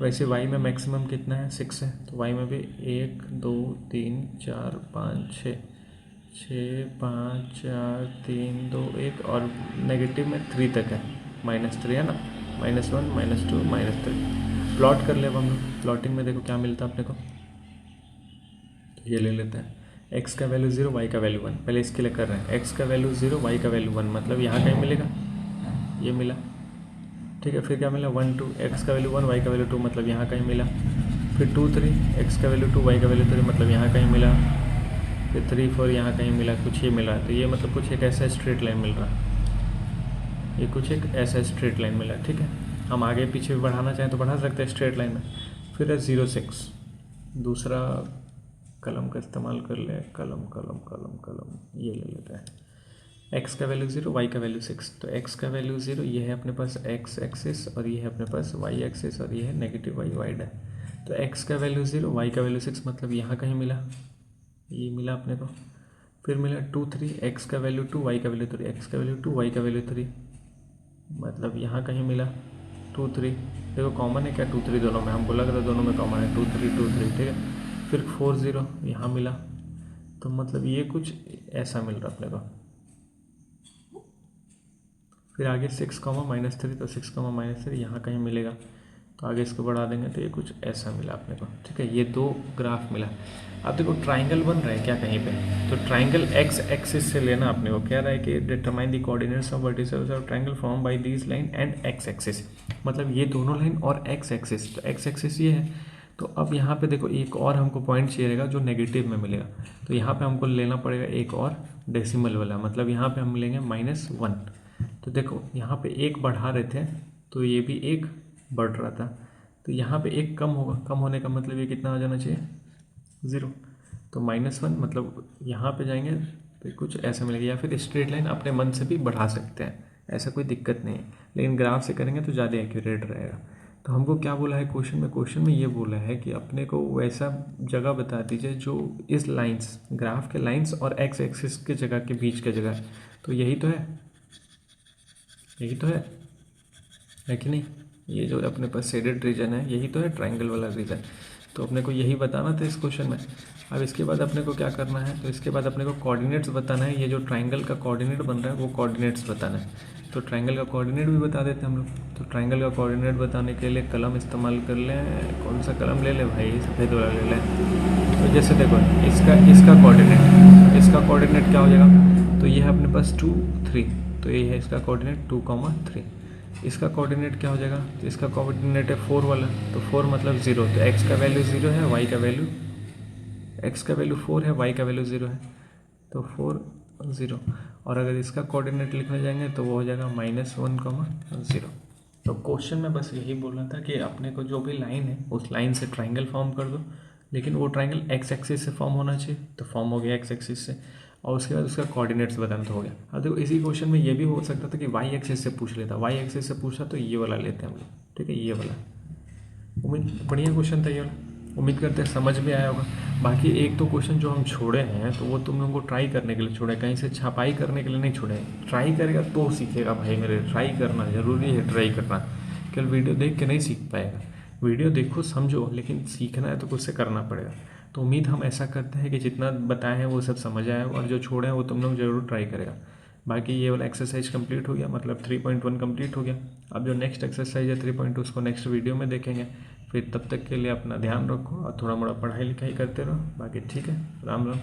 वैसे y में मैक्सिमम कितना है, 6 है, तो y में भी 1 2 3 4 5 6 6 5 4 3 2 1, और नेगेटिव में 3 तक है, -3 है ना, -1 -2 -3। प्लॉट कर ले अब हम लोग। प्लॉटिंग में देखो क्या मिलता है अपने को, तो ये ले लेते हैं x का वैल्यू 0 y का वैल्यू 1, पहले इसके लिए कर रहे हैं। x का वैल्यू 0 y का वैल्यू 1, मतलब यहाँ कहीं मिलेगा, ये मिला, ठीक है। फिर क्या मिला 1 2, x का वैल्यू 1 y का वैल्यू 2, मतलब यहाँ कहीं मिला। फिर 2 3, x का वैल्यू 2 y का वैल्यू 3, मतलब यहाँ कहीं मिला। फिर 3 4 यहाँ कहीं मिला, कुछ ये मिला। तो ये मतलब कुछ एक ऐसा स्ट्रेट लाइन मिल रहा है, ये कुछ एक ऐसा स्ट्रेट लाइन मिला, ठीक है। हम आगे पीछे भी बढ़ाना चाहें तो बढ़ा सकते हैं स्ट्रेट लाइन में। फिर है 0 6, दूसरा कलम का इस्तेमाल कर ले, कलम कलम कलम कलम, ये ले लेते हैं। x का वैल्यू 0 y का वैल्यू 6, तो x का वैल्यू 0 ये है अपने पास x एक्सिस और ये है अपने पास y एक्सिस और ये है नेगेटिव y वाइड है। तो x का वैल्यू 0 y का वैल्यू 6, मतलब यहाँ कहीं मिला, ये मिला अपने को। फिर मिला 2 3, x का वैल्यू 2 y का वैल्यू 3, x का वैल्यू 2 y का वैल्यू 3, मतलब यहाँ कहीं मिला 2 3। देखो कॉमन है क्या 2 3 दोनों में, हमको लग रहा है दोनों में कॉमन है 2 3 2 3, ठीक है। फिर 4 0 यहाँ मिला, तो मतलब ये कुछ ऐसा मिल रहा अपने को। फिर आगे 6 -3, तो 6 -3 यहाँ कहीं मिलेगा, तो आगे इसको बढ़ा देंगे तो ये कुछ ऐसा मिला अपने को, ठीक है। ये 2 ग्राफ मिला। अब देखो ट्राइंगल बन रहा है क्या कहीं पे, तो ट्राइंगल x एक्सिस से लेना अपने को। कह रहा है कि determine the coordinates of vertices of triangle form by this line and x axis, मतलब ये दोनों लाइन और x एक्सिस। तो x एक्सिस ये है, तो अब यहाँ पे देखो एक और हमको पॉइंट चाहिए रहेगा जो नेगेटिव में मिलेगा, तो यहाँ पे हमको लेना पड़ेगा एक और डेसिमल वाला, मतलब यहाँ पे हम लेंगे -1। तो देखो यहाँ पे एक बढ़ा रहे थे तो ये भी एक बढ़ रहा था, तो यहाँ पे एक कम होगा, कम होने का मतलब ये कितना हो जाना चाहिए 0। तो -1 मतलब यहाँ पे जाएंगे तो कुछ ऐसा मिलेगा, या फिर स्ट्रेट लाइन अपने मन से भी बढ़ा सकते हैं, ऐसा कोई दिक्कत नहीं है, लेकिन ग्राफ से करेंगे तो ज़्यादा एक्यूरेट रहेगा। तो हमको क्या बोला है क्वेश्चन में ये बोला है कि अपने को वैसा जगह बता दीजिए जो इस लाइंस, ग्राफ के लाइंस और x एक्सिस के जगह के बीच का जगह है। तो यही तो है, यही तो है कि नहीं, ये जो अपने पास शेडेड रीजन है यही तो है ट्राइंगल वाला रीजन। तो अपने को यही बताना था इस क्वेश्चन में। अब इसके बाद अपने को क्या करना है, तो इसके बाद अपने को कोऑर्डिनेट्स बताना है। ये जो ट्राइंगल का कोऑर्डिनेट बन रहा है वो कोऑर्डिनेट्स बताना है। तो ट्राइंगल का कोऑर्डिनेट भी बता देते हैं हम लोग। तो ट्राइंगल का कोऑर्डिनेट बताने के लिए कलम इस्तेमाल कर लें। कौन सा कलम ले लें भाई, सफ़ेद वाला ले लें। तो जैसे देखो इसका कोऑर्डिनेट क्या हो जाएगा, तो ये है अपने पास 2 3, तो ये है इसका कोऑर्डिनेट 2 3। इसका कोऑर्डिनेट क्या हो जाएगा, तो इसका कोऑर्डिनेट है 4 वाला, तो 4 मतलब 0, तो x का वैल्यू 0 है, y का वैल्यू x का वैल्यू 4 है, y का वैल्यू 0 है, तो 4 0। और अगर इसका कोऑर्डिनेट लिखने जाएंगे तो वो हो जाएगा -1 0। तो क्वेश्चन में बस यही बोलना था कि अपने को जो भी लाइन है उस लाइन से ट्राइंगल फॉर्म कर दो, लेकिन वो ट्राइंगल एक्स एक्सिस से फॉर्म होना चाहिए, तो फॉर्म हो गया एक्स एक्सिस से, और उसके बाद उसका कोऑर्डिनेट्स बताना तो हो गया। अब देखो इसी क्वेश्चन में ये भी हो सकता था कि वाई एक्सिस से पूछ लेता, वाई एक्सिस से पूछा तो ये वाला लेते हैं हम लोग, ठीक है, ये वाला। उम्मीद बढ़िया क्वेश्चन था ये वाला, उम्मीद करते हैं समझ में आया होगा। बाकी एक तो क्वेश्चन जो हम छोड़े हैं तो वो तुम लोगों को ट्राई करने के लिए छोड़े, कहीं से छपाई करने के लिए नहीं छोड़े। ट्राई करेगा तो सीखेगा भाई मेरे, ट्राई करना ज़रूरी है, ट्राई करना। केवल वीडियो देख के नहीं सीख पाएगा, वीडियो देखो समझो, लेकिन सीखना है तो कुछ से करना पड़ेगा। तो उम्मीद हम ऐसा करते हैं कि जितना बताए हैं वो सब समझ आया और जो छोड़े हैं वो तुम लोग ज़रूर ट्राई करेगा। बाकी ये वाला एक्सरसाइज कंप्लीट हो गया, मतलब 3.1 कंप्लीट हो गया। अब जो नेक्स्ट एक्सरसाइज है 3.2 उसको नेक्स्ट वीडियो में देखेंगे। फिर तब तक के लिए अपना ध्यान रखो और थोड़ा मोड़ा पढ़ाई लिखाई करते रहो। बाकी ठीक है, राम राम।